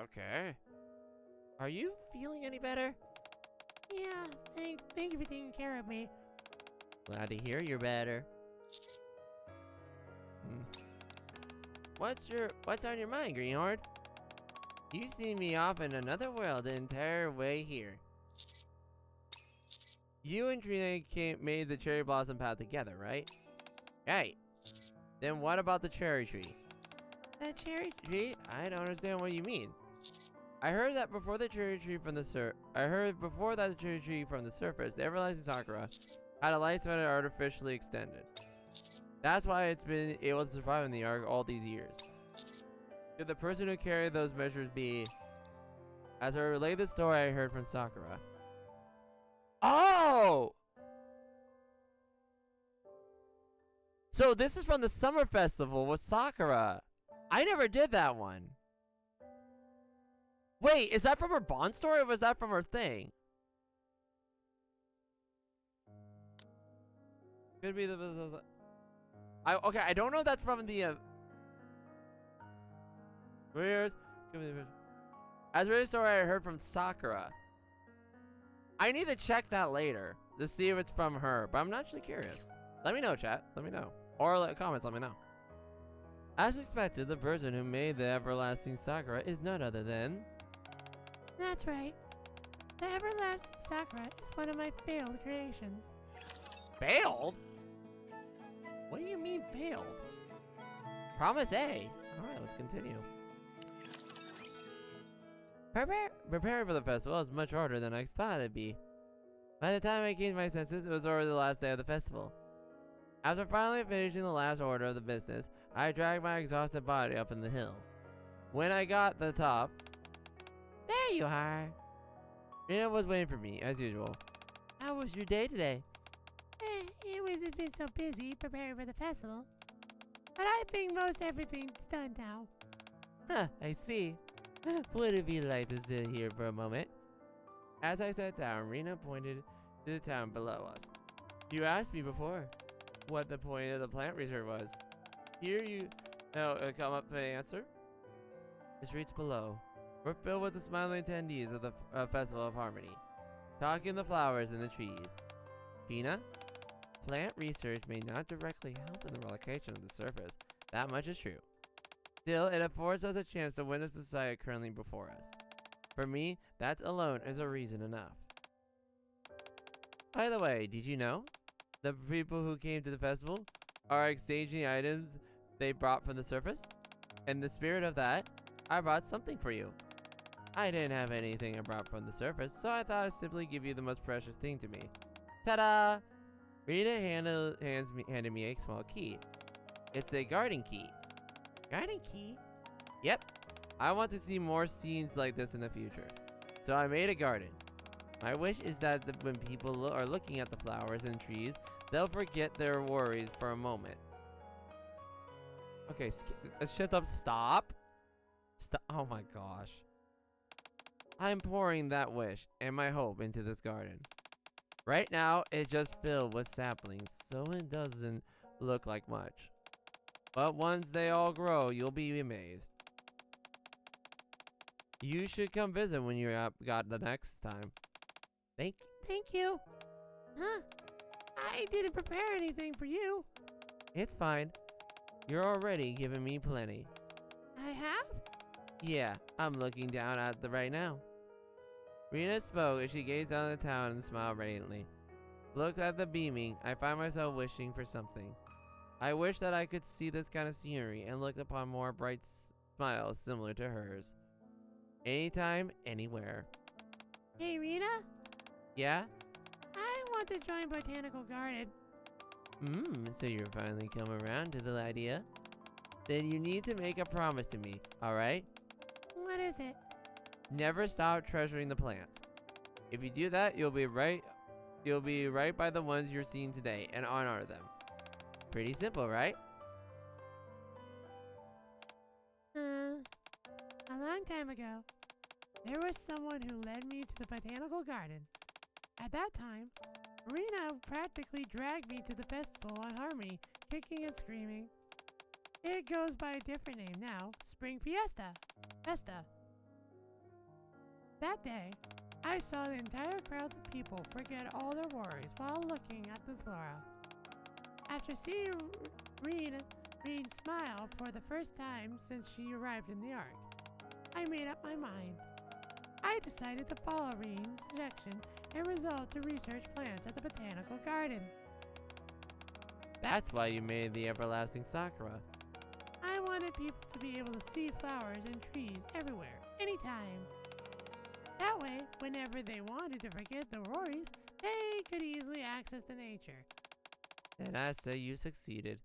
Okay. Are you feeling any better? Yeah, thank you for taking care of me. Glad to hear you're better. What's on your mind, Greenhorn? You see me off in another world the entire way here. You and Trina made the cherry blossom path together, right? Right. Then what about the cherry tree? The cherry tree? I don't understand what you mean. I heard that before the cherry tree from the surface, the everlasting Sakura had a lifespan artificially extended. That's why it's been able to survive in the Ark all these years. Could the person who carried those measures be? As I relay the story I heard from Sakura. Oh! So this is from the summer festival with Sakura. I never did that one. Wait, is that from her Bond story or was that from her thing? Could be okay, I don't know if that's from the as for the story I heard from Sakura. I need to check that later to see if it's from her, but I'm not actually curious. Let me know, chat. Let me know. Or comments, let me know. As expected, the person who made the everlasting Sakura is none other than... That's right. The everlasting Sakura is one of my failed creations. Failed? What do you mean failed? Promise A. Alright, let's continue. Preparing for the festival is much harder than I thought it'd be. By the time I came to my senses, it was already the last day of the festival. After finally finishing the last order of the business, I dragged my exhausted body up in the hill. When I got to the top... There you are! Trina was waiting for me, as usual. How was your day today? It wasn't been so busy preparing for the festival. But I think most everything's done now. Huh, I see. Would it be like to sit here for a moment? As I sat down, Rena pointed to the town below us. You asked me before what the point of the plant reserve was. Here you come up to answer. The streets below were filled with the smiling attendees of the Festival of Harmony, talking the flowers and the trees. Trina, plant research may not directly help in the relocation of the surface. That much is true. Still, it affords us a chance to witness the sight currently before us. For me, that alone is a reason enough. By the way, did you know? The people who came to the festival are exchanging items they brought from the surface? In the spirit of that, I brought something for you. I didn't have anything I brought from the surface, so I thought I'd simply give you the most precious thing to me. Ta-da! Rita handed me a small key. It's a garden key. Garden key? Yep. I want to see more scenes like this in the future. So I made a garden. My wish is that when people are looking at the flowers and trees, they'll forget their worries for a moment. Okay, shift up. Stop. Stop. Oh my gosh. I'm pouring that wish and my hope into this garden. Right now, it's just filled with saplings, so it doesn't look like much. But once they all grow, you'll be amazed. You should come visit when you're got the next time. Thank you. Huh? I didn't prepare anything for you. It's fine. You're already giving me plenty. I have? Yeah, I'm looking down at the right now. Rena spoke as she gazed down the town and smiled radiantly. Looked at the beaming, I find myself wishing for something. I wish that I could see this kind of scenery and look upon more bright smiles similar to hers. Anytime, anywhere. Hey, Rena? Yeah? I want to join Botanical Garden. So you're finally come around to the idea? Then you need to make a promise to me, alright? What is it? Never stop treasuring the plants. If you do that, you'll be right by the ones you're seeing today and honor them. Pretty simple, right? A long time ago, there was someone who led me to the Botanical Garden. At that time, Rena practically dragged me to the festival on Harmony, kicking and screaming. It goes by a different name now, Spring Fiesta. That day, I saw the entire crowds of people forget all their worries while looking at the flora. After seeing Reen smile for the first time since she arrived in the Ark, I made up my mind. I decided to follow Reen's suggestion and resolved to research plants at the botanical garden. That's why you made the everlasting Sakura. I wanted people to be able to see flowers and trees everywhere, anytime. That way, whenever they wanted to forget the worries, they could easily access the nature. And I say you succeeded.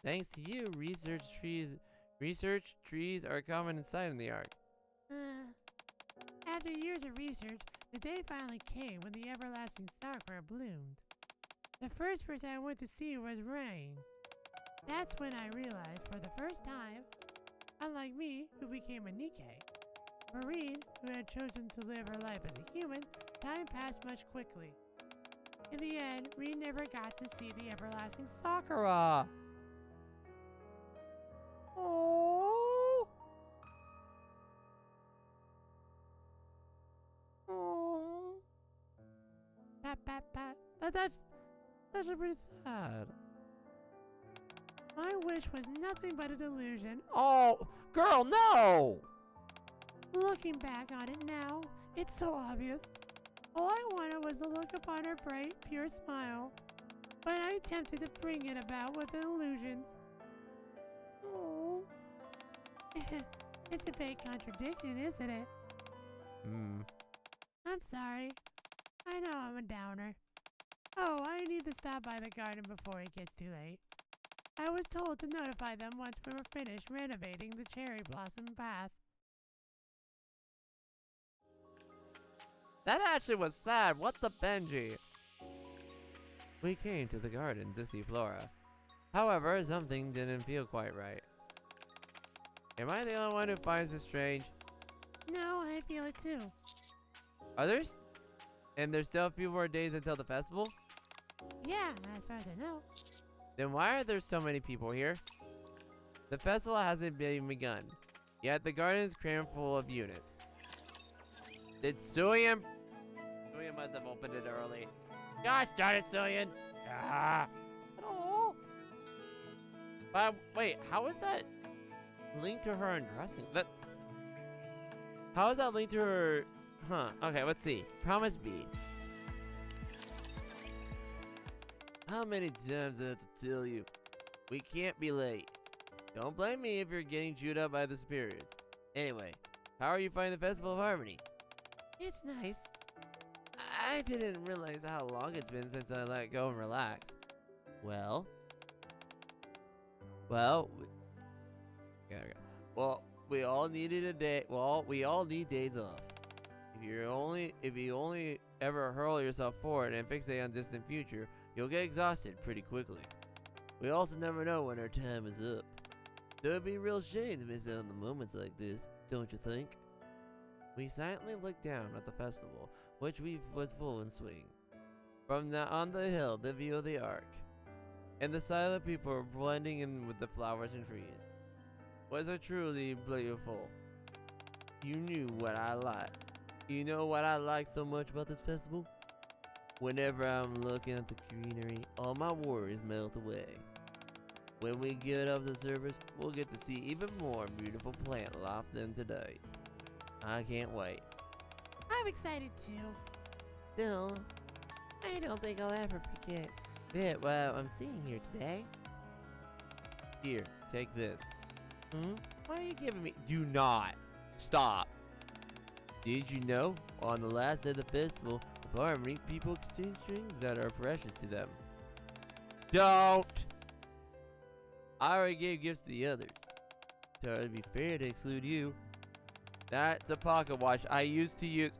Thanks to you, research trees are common in sight in the Ark. After years of research, the day finally came when the everlasting sakura bloomed. The first person I went to see was Rain. That's when I realized for the first time, unlike me, who became a Nikke, Marine, who had chosen to live her life as a human, time passed much quickly. In the end, Reen never got to see the everlasting sakura. Oh. Oh. Pat, pat, pat. That's actually pretty sad. My wish was nothing but a delusion. Oh, girl, no! Looking back on it now, it's so obvious. All I wanted was to look upon her bright, pure smile, but I attempted to bring it about with illusions. Oh. It's a big contradiction, isn't it? I'm sorry. I know I'm a downer. Oh, I need to stop by the garden before it gets too late. I was told to notify them once we were finished renovating the cherry blossom path. That actually was sad. What the Benji? We came to the garden to see Flora. However, something didn't feel quite right. Am I the only one who finds this strange? No, I feel it too. And there's still a few more days until the festival? Yeah, as far as I know. Then why are there so many people here? The festival hasn't been begun, yet the garden is crammed full of units. Did Suyin must have opened it early. Gosh darn it, Suyin! Ah. Oh. But wait, how is that linked to her undressing? How is that linked to her? Huh? Okay, let's see. Promise B. How many times do I have to tell you? We can't be late. Don't blame me if you're getting chewed up by the superiors. Anyway, how are you finding the Festival of Harmony? It's nice. I didn't realize how long it's been since I let go and relax. Well, we all needed a day. Well, we all need days off. If you only ever hurl yourself forward and fixate on distant future, you'll get exhausted pretty quickly. We also never know when our time is up. So it'd be a real shame to miss out on the moments like this, don't you think? We silently looked down at the festival, which was full in swing. From on the hill, the view of the Ark, and the silent people were blending in with the flowers and trees, was a truly beautiful. You knew what I like. You know what I like so much about this festival? Whenever I'm looking at the greenery, all my worries melt away. When we get up the surface, we'll get to see even more beautiful plant life than today. I can't wait. I'm excited too. Still, I don't think I'll ever forget what I'm seeing here today. Here, take this. Why are you giving me? Do not. Stop. Did you know, on the last day of the Festival of Harmony, people exchange strings that are precious to them? Don't! I already gave gifts to the others. So it'd be fair to exclude you. That's a pocket watch I used to use.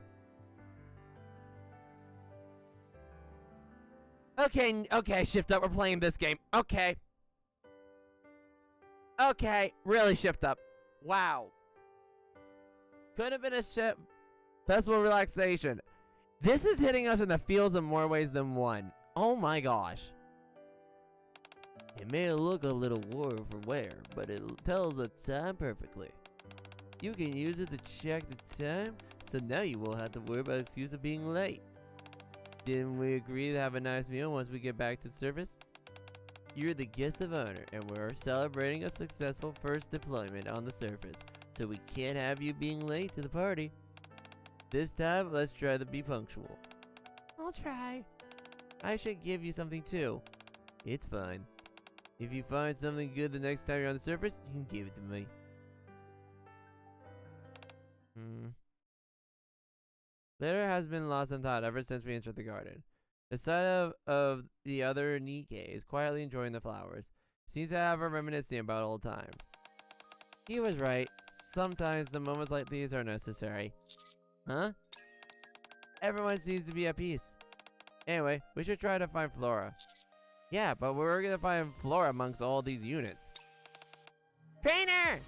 Okay, shift up. We're playing this game. Okay, really shift up. Wow. Could have been a festival relaxation. This is hitting us in the feels in more ways than one. Oh my gosh. It may look a little war for wear, but it tells the time perfectly. You can use it to check the time, so now you won't have to worry about the excuse of being late. Didn't we agree to have a nice meal once we get back to the surface? You're the guest of honor, and we're celebrating a successful first deployment on the surface, so we can't have you being late to the party. This time, let's try to be punctual. I'll try. I should give you something too. It's fine. If you find something good the next time you're on the surface, you can give it to me. Litter has been lost in thought ever since we entered the garden. The sight of the other Nikke is quietly enjoying the flowers. Seems to have her reminiscing about old times. He was right. Sometimes the moments like these are necessary. Huh? Everyone seems to be at peace. Anyway, we should try to find Flora. Yeah, but we're gonna find Flora amongst all these units. Trainer!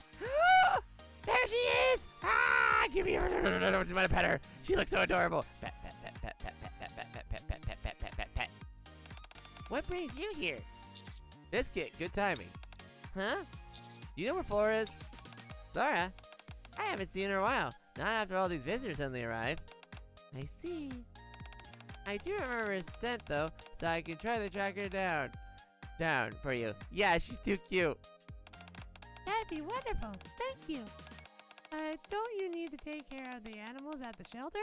There she is! Ah! Give me her! No, to pet her. She looks so adorable. Pet, pet, pet, pet, pet, pet, pet, pet, pet, pet, pet, pet, pet, pet, pet. What brings you here? Biscuit, good timing. Huh? You know where Flora is? Flora? I haven't seen her in a while. Not after all these visitors suddenly arrived. I see. I do remember her scent though, so I can try to track her down. Down for you. Yeah, she's too cute. That'd be wonderful. Thank you. Don't you need to take care of the animals at the shelter?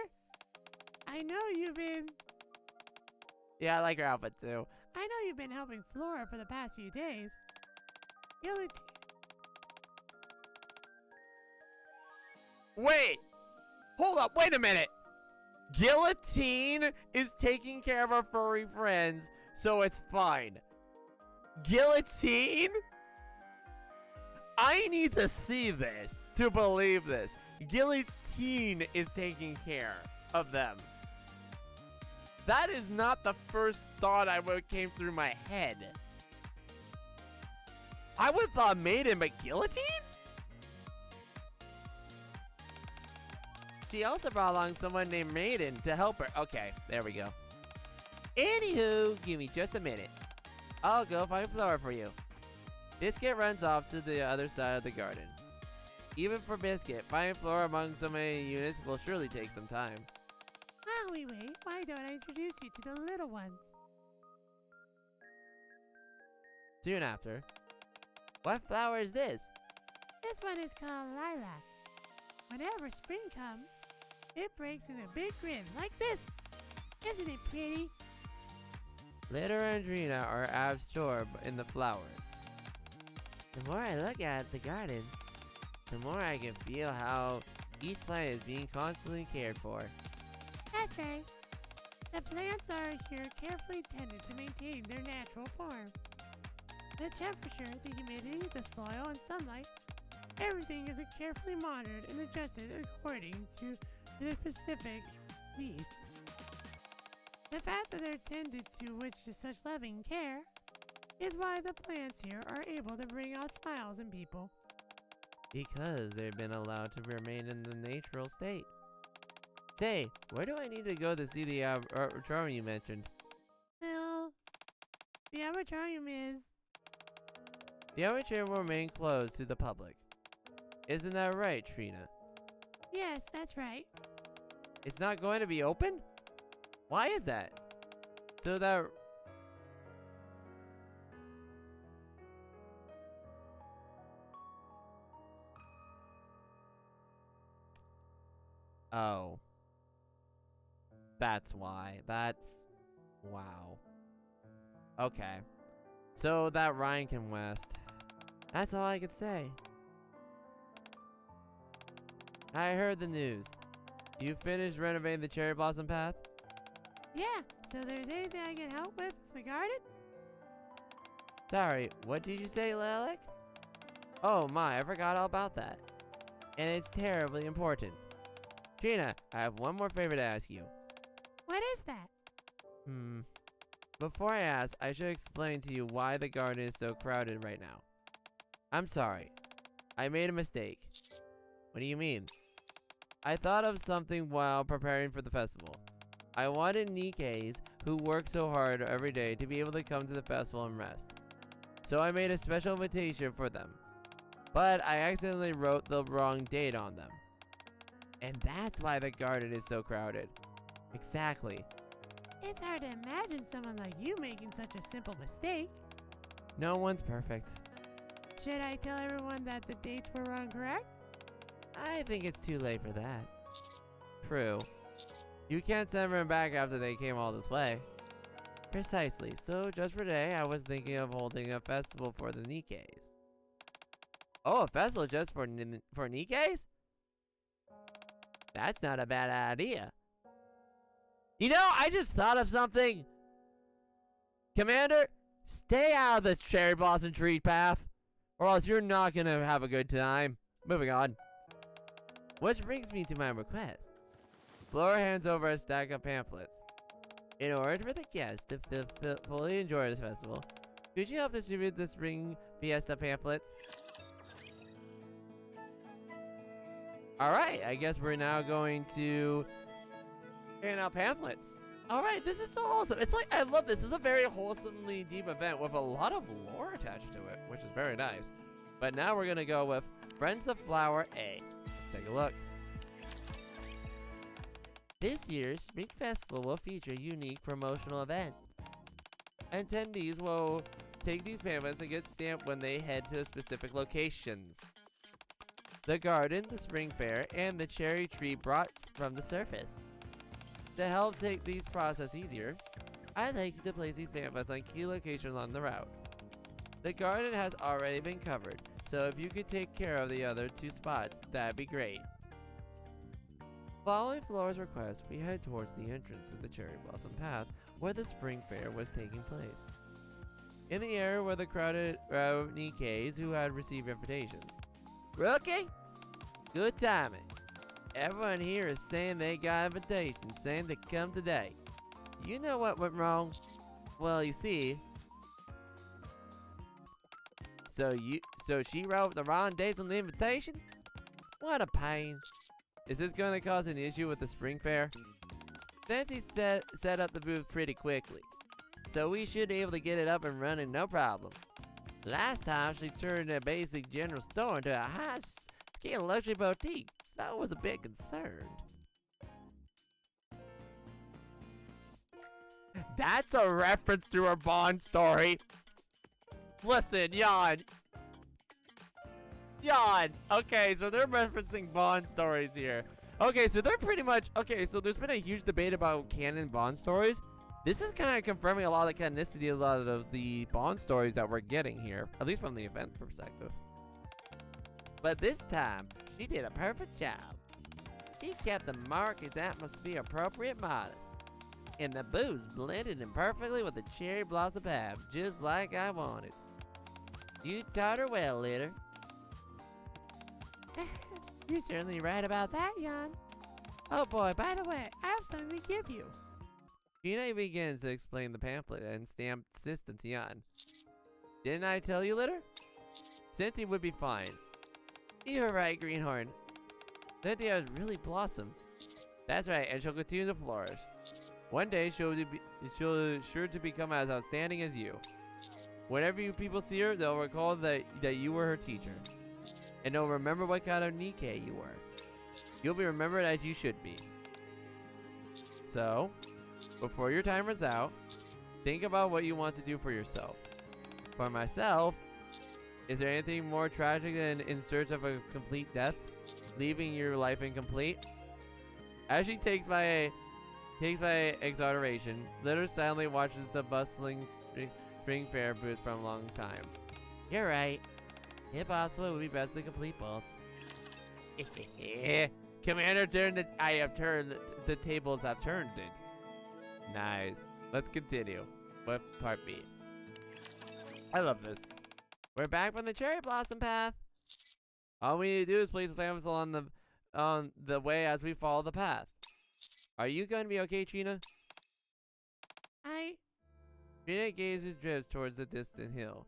I know you've been... Yeah, I like her outfit too. I know you've been helping Flora for the past few days. Wait! Hold up, wait a minute! Guillotine is taking care of our furry friends, so it's fine. Guillotine? I need to see this to believe this. Guillotine is taking care of them. That is not the first thought came through my head. I would have thought Maiden, but Guillotine? She also brought along someone named Maiden to help her. Okay, there we go. Anywho, give me just a minute. I'll go find Flora for you. Biscuit runs off to the other side of the garden. Even for Biscuit, finding Flora among so many units will surely take some time. While we wait, why don't I introduce you to the little ones? Soon after. What flower is this? This one is called lilac. Whenever spring comes, it breaks in a big grin like this. Isn't it pretty? Litter and Trina are absorbed in the flowers. The more I look at the garden, the more I can feel how each plant is being constantly cared for. That's right. The plants are here carefully tended to maintain their natural form. The temperature, the humidity, the soil, and sunlight, everything is carefully monitored and adjusted according to their specific needs. The fact that they're tended to with such loving care is why the plants here are able to bring out smiles in people. Because they've been allowed to remain in the natural state. Say, where do I need to go to see the arboretum you mentioned? Well, the arboretum is... The arboretum will remain closed to the public. Isn't that right, Trina? Yes, that's right. It's not going to be open? Why is that? So that... Oh. That's why. That's... Wow. Okay. So that Ryan can rest. That's all I could say. I heard the news. You finished renovating the cherry blossom path? Yeah, so there's anything I can help with the garden? Sorry, what did you say, Lilac? Oh my, I forgot all about that. And it's terribly important. Trina, I have one more favor to ask you. What is that? Before I ask, I should explain to you why the garden is so crowded right now. I'm sorry. I made a mistake. What do you mean? I thought of something while preparing for the festival. I wanted Nikkes, who work so hard every day, to be able to come to the festival and rest. So I made a special invitation for them. But I accidentally wrote the wrong date on them. And that's why the garden is so crowded. Exactly. It's hard to imagine someone like you making such a simple mistake. No one's perfect. Should I tell everyone that the dates were wrong, correct? I think it's too late for that. True. You can't send them back after they came all this way. Precisely. So just for today, I was thinking of holding a festival for the Nikkes. Oh, a festival just for Nikkes? That's not a bad idea. You know, I just thought of something. Commander, stay out of the cherry blossom tree path, or else you're not gonna have a good time. Moving on. Which brings me to my request. Flora hands over a stack of pamphlets. In order for the guests to fully enjoy this festival, could you help distribute the Spring Fiesta pamphlets? Alright, I guess we're now going to hand out pamphlets. Alright, this is so awesome. It's like, I love this. This is a very wholesomely deep event with a lot of lore attached to it, which is very nice. But now we're going to go with Friends of Flower A. Let's take a look. This year's Spring Festival will feature a unique promotional event. Attendees will take these pamphlets and get stamped when they head to specific locations. The garden, the spring fair, and the cherry tree brought from the surface. To help take these process easier, I'd like to place these pamphlets on key locations on the route. The garden has already been covered, so if you could take care of the other two spots, that'd be great. Following Flora's request, we head towards the entrance of the Cherry Blossom Path, where the spring fair was taking place. In the area were the crowded row of Nikkes who had received invitations. Rookie? Good timing. Everyone here is saying they got invitations, saying they come today. You know what went wrong? Well, you see. So she wrote the wrong dates on the invitation? What a pain. Is this going to cause an issue with the spring fair? Since he set up the booth pretty quickly, so we should be able to get it up and running no problem. Last time she turned a basic general store into a high-scale luxury boutique, so I was a bit concerned. That's a reference to her Bond story. Listen, Yawn. Okay, so they're referencing Bond stories here. Okay, so they're pretty much... Okay, so there's been a huge debate about canon Bond stories. This is kind of confirming a lot of the canonicity, a lot of the Bond stories that we're getting here, at least from the event perspective. But this time, she did a perfect job. She kept the market's atmosphere appropriate modest, and the booze blended in perfectly with the cherry blossom path, just like I wanted. You taught her well, Litter. You're certainly right about that, Jan. Oh boy, by the way, I have something to give you. Trina begins to explain the pamphlet and stamped system to Jan. Didn't I tell you, Litter? Cynthia would be fine. You're right, Greenhorn. Cynthia has really blossomed. That's right, and she'll continue to flourish. One day, she'll sure to become as outstanding as you. Whenever you people see her, they'll recall that you were her teacher. And they'll remember what kind of Nikke you were. You'll be remembered as you should be. So, before your time runs out, think about what you want to do for yourself. For myself, is there anything more tragic than in search of a complete death, leaving your life incomplete? As she takes my exoneration, Litter silently watches the bustling spring fair booth from a long time. You're right. If possible, it would be best to complete both. Commander, the tables have turned it. Nice. Let's continue with part B. I love this. We're back from the cherry blossom path. All we need to do is place the pamphlets on the way as we follow the path. Are you going to be okay, Trina? Trina gazes drifts towards the distant hill.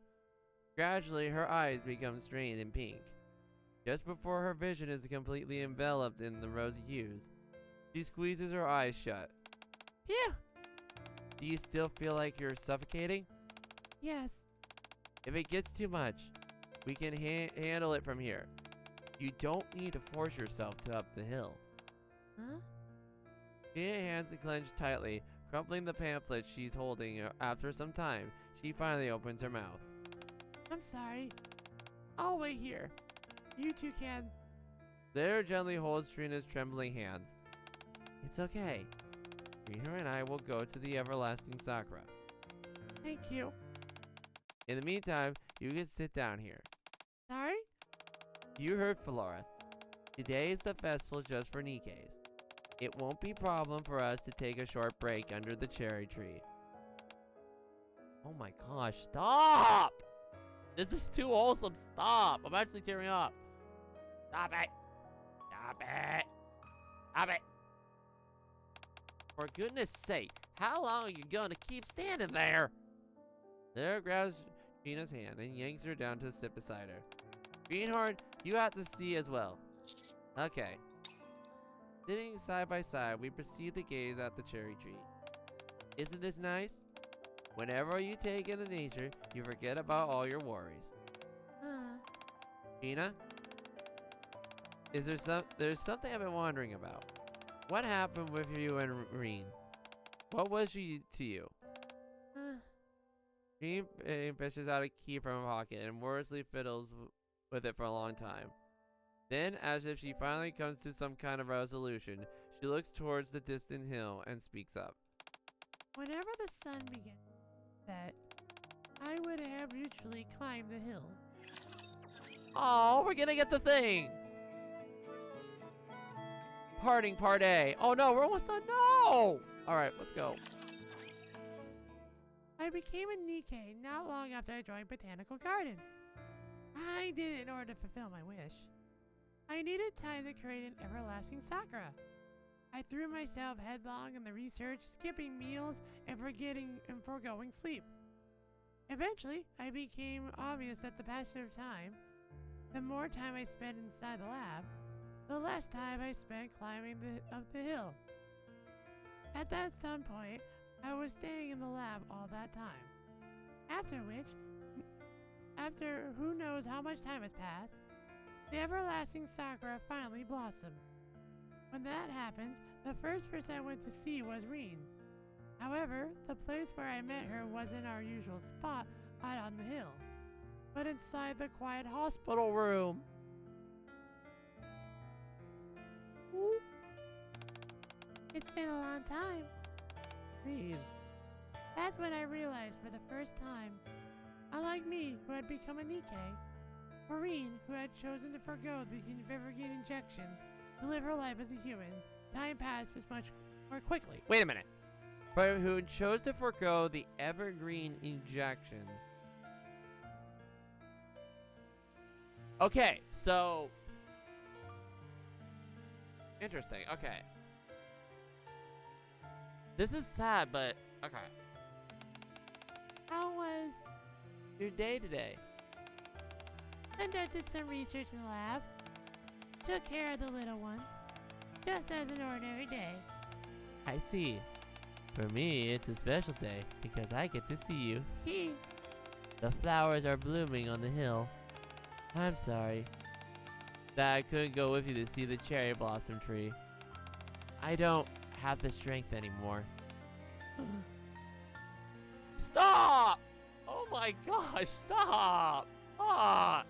Gradually, her eyes become strained and pink. Just before her vision is completely enveloped in the rosy hues, she squeezes her eyes shut. Phew! Do you still feel like you're suffocating? Yes. If it gets too much, we can handle it from here. You don't need to force yourself to up the hill. Huh? Trina hands clenched tightly, crumpling the pamphlet she's holding. After some time, she finally opens her mouth. I'm sorry. I'll wait here. You two can There gently holds Trina's trembling hands. It's okay. Trina and I will go to the everlasting Sakura. Thank you. In the meantime, you can sit down here. Sorry? You heard Flora. Today is the festival just for Nikkes. It won't be a problem for us to take a short break under the cherry tree. Oh my gosh, stop! This is too wholesome, stop! I'm actually tearing up. Stop it! Stop it! Stop it! For goodness sake, how long are you gonna keep standing there? Sarah grabs Trina's hand and yanks her down to sit beside her. Greenhorn, you have to see as well. Okay. Sitting side by side, we proceed to gaze at the cherry tree. Isn't this nice? Whenever you take in the nature, you forget about all your worries. Trina? There's something I've been wondering about. What happened with you and Reen? What was she to you? Reen fishes out a key from her pocket and wordlessly fiddles with it for a long time. Then, as if she finally comes to some kind of resolution, she looks towards the distant hill and speaks up. Whenever the sun begins to set, I would habitually climb the hill. Oh, we're gonna get the thing! Parting part A. Oh no, we're almost done. No! Alright, let's go. I became a Nikke not long after I joined Botanical Garden. I did it in order to fulfill my wish. I needed time to create an everlasting Sakura. I threw myself headlong in the research, skipping meals and foregoing sleep. Eventually, I became obvious that the passage of time, the more time I spent inside the lab, the less time I spent climbing the hill. At that some point, I was staying in the lab all that time. After who knows how much time has passed, the everlasting Sakura finally blossomed. When that happens, the first person I went to see was Reen. However, the place where I met her wasn't our usual spot out on the hill, but inside the quiet hospital room. Ooh. It's been a long time. Reen. That's when I realized for the first time, unlike me who had become a Nikke, Maureen, who had chosen to forego the evergreen injection to live her life as a human, time passed much more quickly. Wait a minute. But who chose to forego the evergreen injection? Okay, so... Interesting, okay. This is sad, but... Okay. How was your day today? Conducted some research in the lab. Took care of the little ones. Just as an ordinary day. I see. For me, it's a special day because I get to see you. The flowers are blooming on the hill. I'm sorry that I couldn't go with you to see the cherry blossom tree. I don't have the strength anymore. Stop! Oh my gosh, stop! Ah!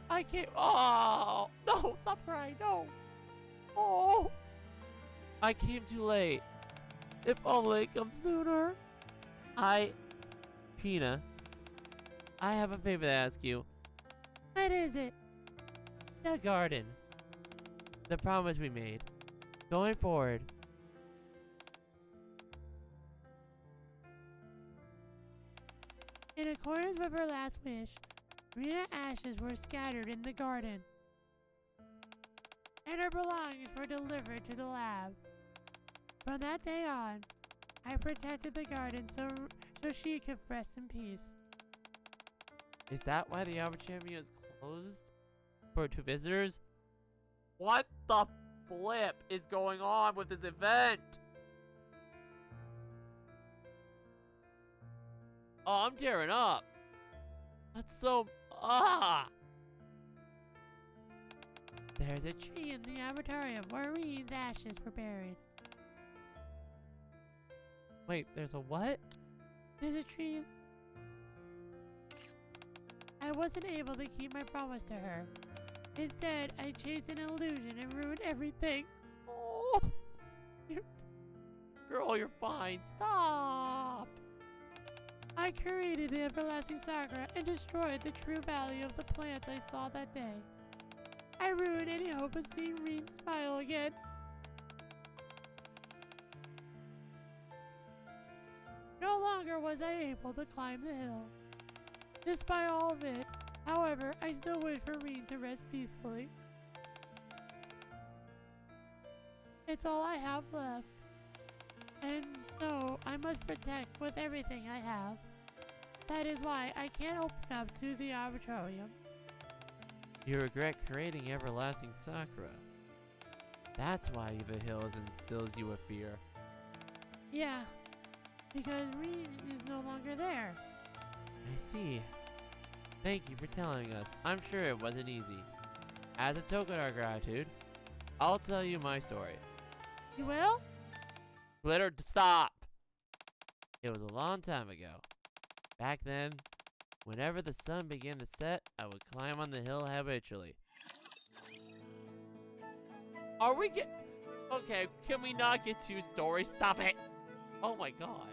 I can't. Oh! No, stop crying, no! Oh! I came too late. If only it comes sooner. Trina, I have a favor to ask you. What is it? The garden. The promise we made. Going forward. In accordance with her last wish, Rena ashes were scattered in the garden, and her belongings were delivered to the lab. From that day on, I protected the garden so she could rest in peace. Is that why the Alberchamia is closed to visitors? What the flip is going on with this event? Oh, I'm tearing up. That's so... There's a tree in the arboretum where Reen's ashes were buried. Wait, there's a what? There's a tree. I wasn't able to keep my promise to her. Instead, I chased an illusion and ruined everything. Oh, Girl, you're fine. Stop. I created the everlasting sakura and destroyed the true value of the plants I saw that day. I ruined any hope of seeing Reem smile again. No longer was I able to climb the hill. Despite all of it, however, I still wish for Reem to rest peacefully. It's all I have left. And so, I must protect with everything I have. That is why I can't open up to the auditorium. You regret creating everlasting sakura. That's why the hills instills you with fear. Yeah, because Reem is no longer there. I see. Thank you for telling us. I'm sure it wasn't easy. As a token of our gratitude, I'll tell you my story. You will? Glitter, stop! It was a long time ago. Back then, whenever the sun began to set, I would climb on the hill habitually. Are we Okay, can we not get two stories? Stop it! Oh my god.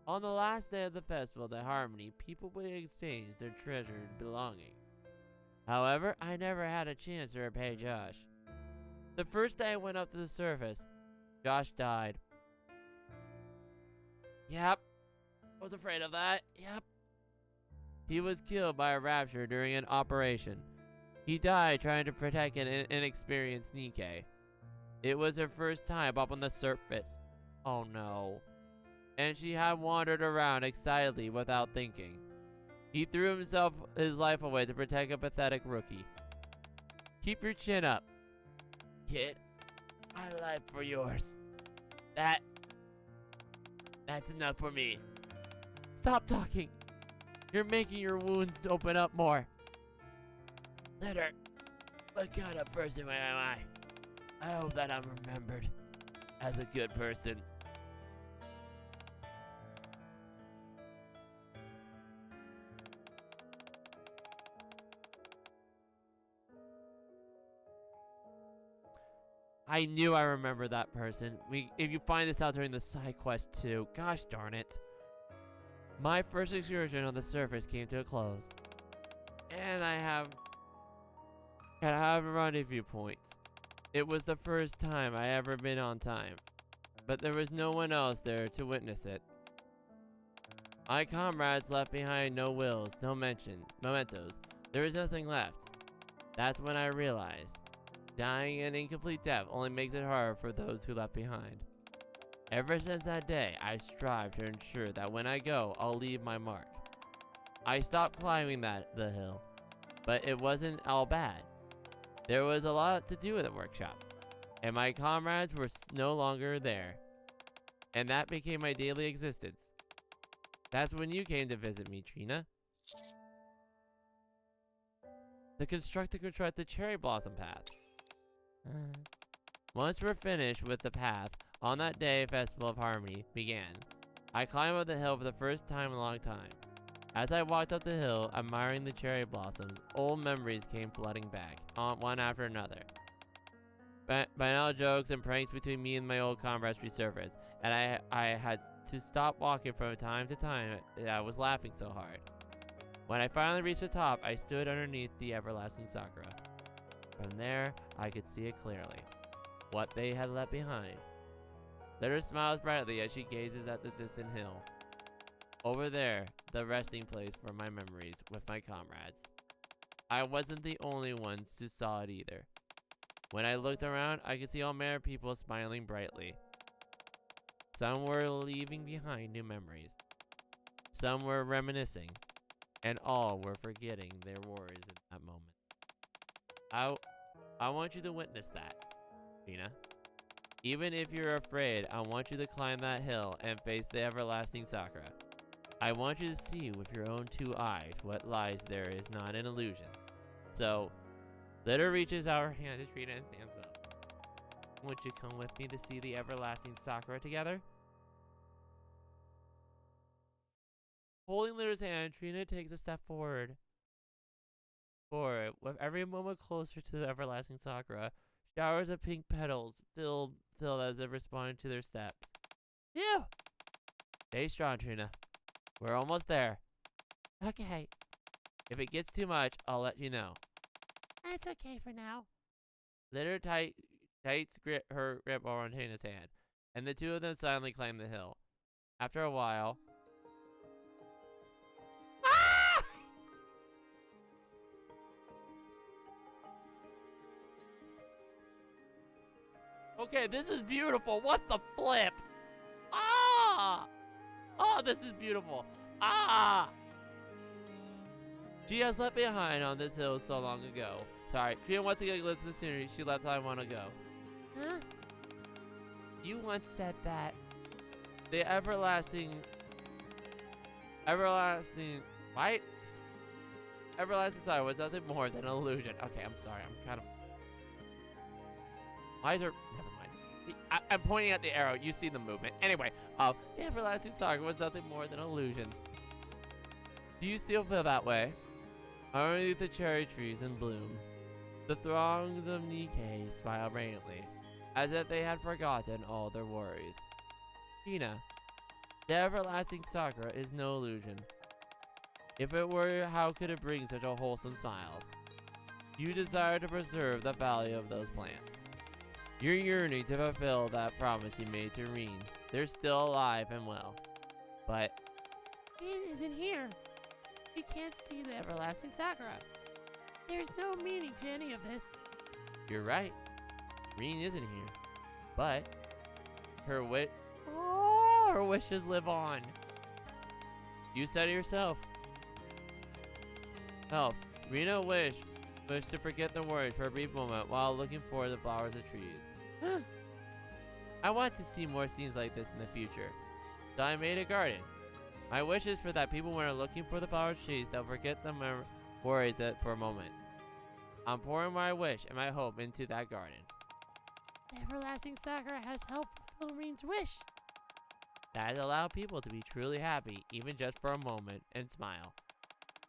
On the last day of the festival at Harmony, people would exchange their treasured belongings. However, I never had a chance to repay Josh. The first day I went up to the surface, Josh died. Yep. I was afraid of that. Yep. He was killed by a rapture during an operation. He died trying to protect an inexperienced Nikke. It was her first time up on the surface. Oh no. And she had wandered around excitedly without thinking. He threw his life away to protect a pathetic rookie. Keep your chin up. Kid, my life for yours. That's enough for me. Stop talking. You're making your wounds open up more. Litter, what kind of person am I? I hope that I'm remembered as a good person. I knew I remembered that person. If you find this out during the side quest too, gosh darn it. My first excursion on the surface came to a close. And I have rendezvous points. It was the first time I ever been on time, but there was no one else there to witness it. My comrades left behind no wills, no mementos. There was nothing left. That's when I realized dying an incomplete death only makes it harder for those who left behind. Ever since that day, I strive to ensure that when I go, I'll leave my mark. I stopped climbing the hill, but it wasn't all bad. There was a lot to do at the workshop, and my comrades were no longer there. And that became my daily existence. That's when you came to visit me, Trina. To construct the cherry blossom path. Once we're finished with the path, on that day, Festival of Harmony began. I climbed up the hill for the first time in a long time. As I walked up the hill, admiring the cherry blossoms, old memories came flooding back, one after another. Banal jokes and pranks between me and my old comrades resurfaced, and I had to stop walking from time to time. I was laughing so hard. When I finally reached the top, I stood underneath the everlasting sakura. From there, I could see it clearly, what they had left behind. Litter smiles brightly as she gazes at the distant hill. Over there, the resting place for my memories with my comrades. I wasn't the only ones who saw it either. When I looked around, I could see all manner of people smiling brightly. Some were leaving behind new memories. Some were reminiscing, and all were forgetting their worries in that moment. I want you to witness that, Trina. Even if you're afraid, I want you to climb that hill and face the everlasting sakura. I want you to see with your own two eyes what lies there is not an illusion. So, Litter reaches out her hand to Trina and stands up. Would you come with me to see the everlasting sakura together? Holding Litter's hand, Trina takes a step forward. With every moment closer to the everlasting Sakura, showers of pink petals filled as if responding to their steps. Phew! Stay strong, Trina. We're almost there. Okay. If it gets too much, I'll let you know. That's okay for now. Litter tights her grip around Trina's hand, and the two of them silently climb the hill. After a while... Ah! Okay, this is beautiful. What the flip? Ah! Oh, this is beautiful. Ah! She has left behind on this hill so long ago. Sorry, Trina wants to get listen to the scenery she left I want to go. Huh? You once said that the everlasting, right? Everlasting Sire was nothing more than an illusion. Okay, I'm sorry. I'm kind of... Why is there... Never mind. I'm pointing at the arrow. You see the movement. Anyway, the everlasting saga was nothing more than an illusion. Do you still feel that way? Underneath the cherry trees in bloom, the throngs of Nikke smile radiantly, as if they had forgotten all their worries. Trina, the everlasting Sakura is no illusion. If it were, how could it bring such a wholesome smiles? You desire to preserve the value of those plants. You're yearning to fulfill that promise you made to Reen. They're still alive and well. But Reen isn't here. We can't see the everlasting Sakura. There's no meaning to any of this. you're right. Reen isn't here. But her wishes live on. You said it yourself. Oh, Rena wished to forget the worries for a brief moment while looking for the flowers and trees. I want to see more scenes like this in the future, so I made a garden. My wish is for that people when are looking for the flowers and trees, they'll forget the worries for a moment. I'm pouring my wish and my hope into that garden. The everlasting Sakura has helped fulfill Reen's wish. That allows people to be truly happy, even just for a moment, and smile.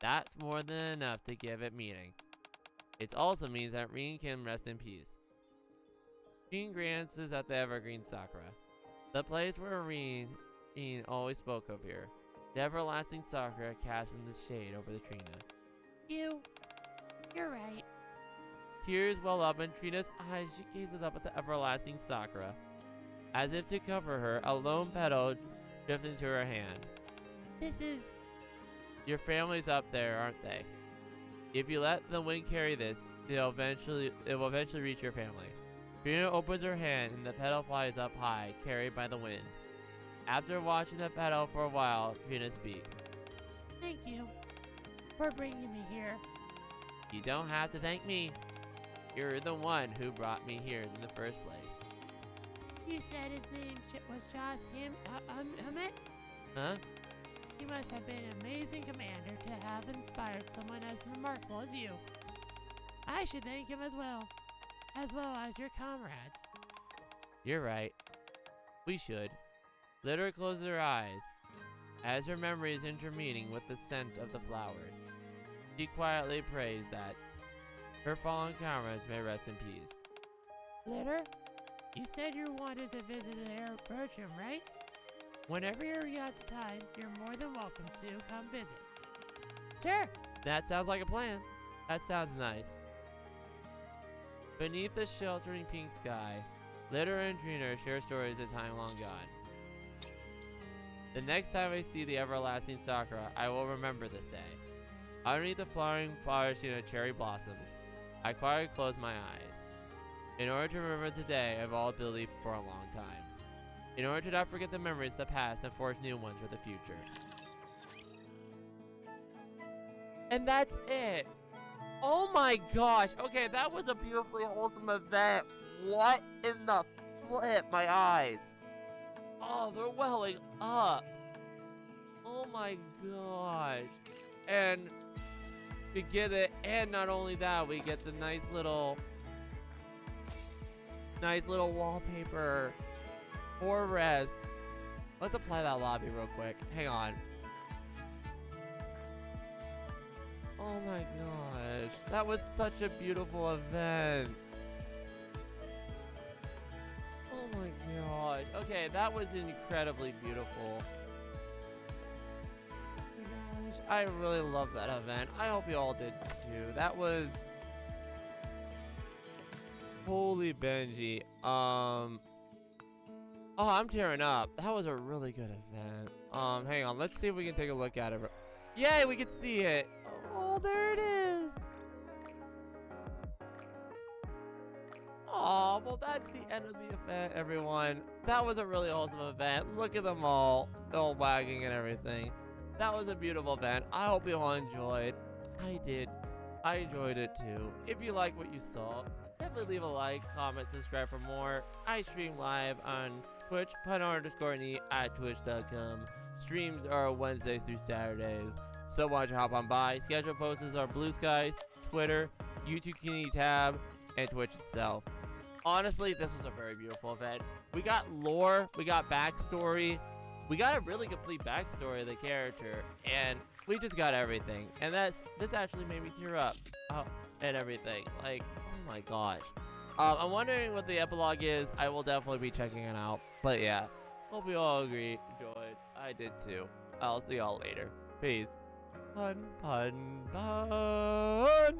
That's more than enough to give it meaning. It also means that Reen can rest in peace. Reen glances at the evergreen Sakura, the place where Reen always spoke of here. The everlasting Sakura casting the shade over the Trina. You're right. Tears well up in Trina's eyes. She gazes up at the everlasting Sakura. As if to cover her, a lone petal drifted into her hand. This is... Your family's up there, aren't they? If you let the wind carry this, it will eventually reach your family. Trina opens her hand and the petal flies up high, carried by the wind. After watching the petal for a while, Trina speaks. Thank you for bringing me here. You don't have to thank me. You're the one who brought me here in the first place. You said his name was Josh Hammett? Huh? He must have been an amazing commander to have inspired someone as remarkable as you. I should thank him as well as your comrades. You're right. We should. Litter closes her eyes. As her memories intermeeting with the scent of the flowers, she quietly prays that her fallen comrades may rest in peace. Litter, you said you wanted to visit the Bertram, right? Whenever you're got the time, you're more than welcome to come visit. Sure. That sounds like a plan. That sounds nice. Beneath the sheltering pink sky, Litter and Trina share stories of time long gone. The next time I see the everlasting Sakura, I will remember this day. Underneath the flowering flowers of cherry blossoms, I quietly close my eyes. In order to remember today, I've all believed for a long time. In order to not forget the memories of the past and forge new ones for the future. And that's it. Oh my gosh. Okay, that was a beautifully wholesome event. What in the flip? My eyes. Oh, they're welling up. Oh my gosh. And we get it. And not only that, we get the nice little wallpaper for rest. Let's apply that lobby real quick. Hang on. Oh my gosh. That was such a beautiful event. Oh my gosh. Okay, that was incredibly beautiful. Oh my gosh. I really love that event. I hope you all did too. That was... Holy Benji. Oh, I'm tearing up. That was a really good event. Hang on. Let's see if we can take a look at it. Yay, we can see it. Oh, there it is. Oh, well, that's the end of the event, everyone. That was a really awesome event. Look at them all wagging and everything. That was a beautiful event. I hope you all enjoyed. I did. I enjoyed it too. If you like what you saw, definitely leave a like, comment, subscribe for more. I stream live on Twitch, _NE at twitch.com. Streams are Wednesdays through Saturdays. So why don't you hop on by? Schedule posts are Blue Skies, Twitter, YouTube community tab, and Twitch itself. Honestly, this was a very beautiful event. We got lore, we got backstory, we got a really complete backstory of the character, and we just got everything. And this actually made me tear up and everything. Like, oh my gosh. I'm wondering what the epilogue is. I will definitely be checking it out. But yeah, hope you all enjoyed. I did too. I'll see y'all later. Peace. Pun, pun, pun.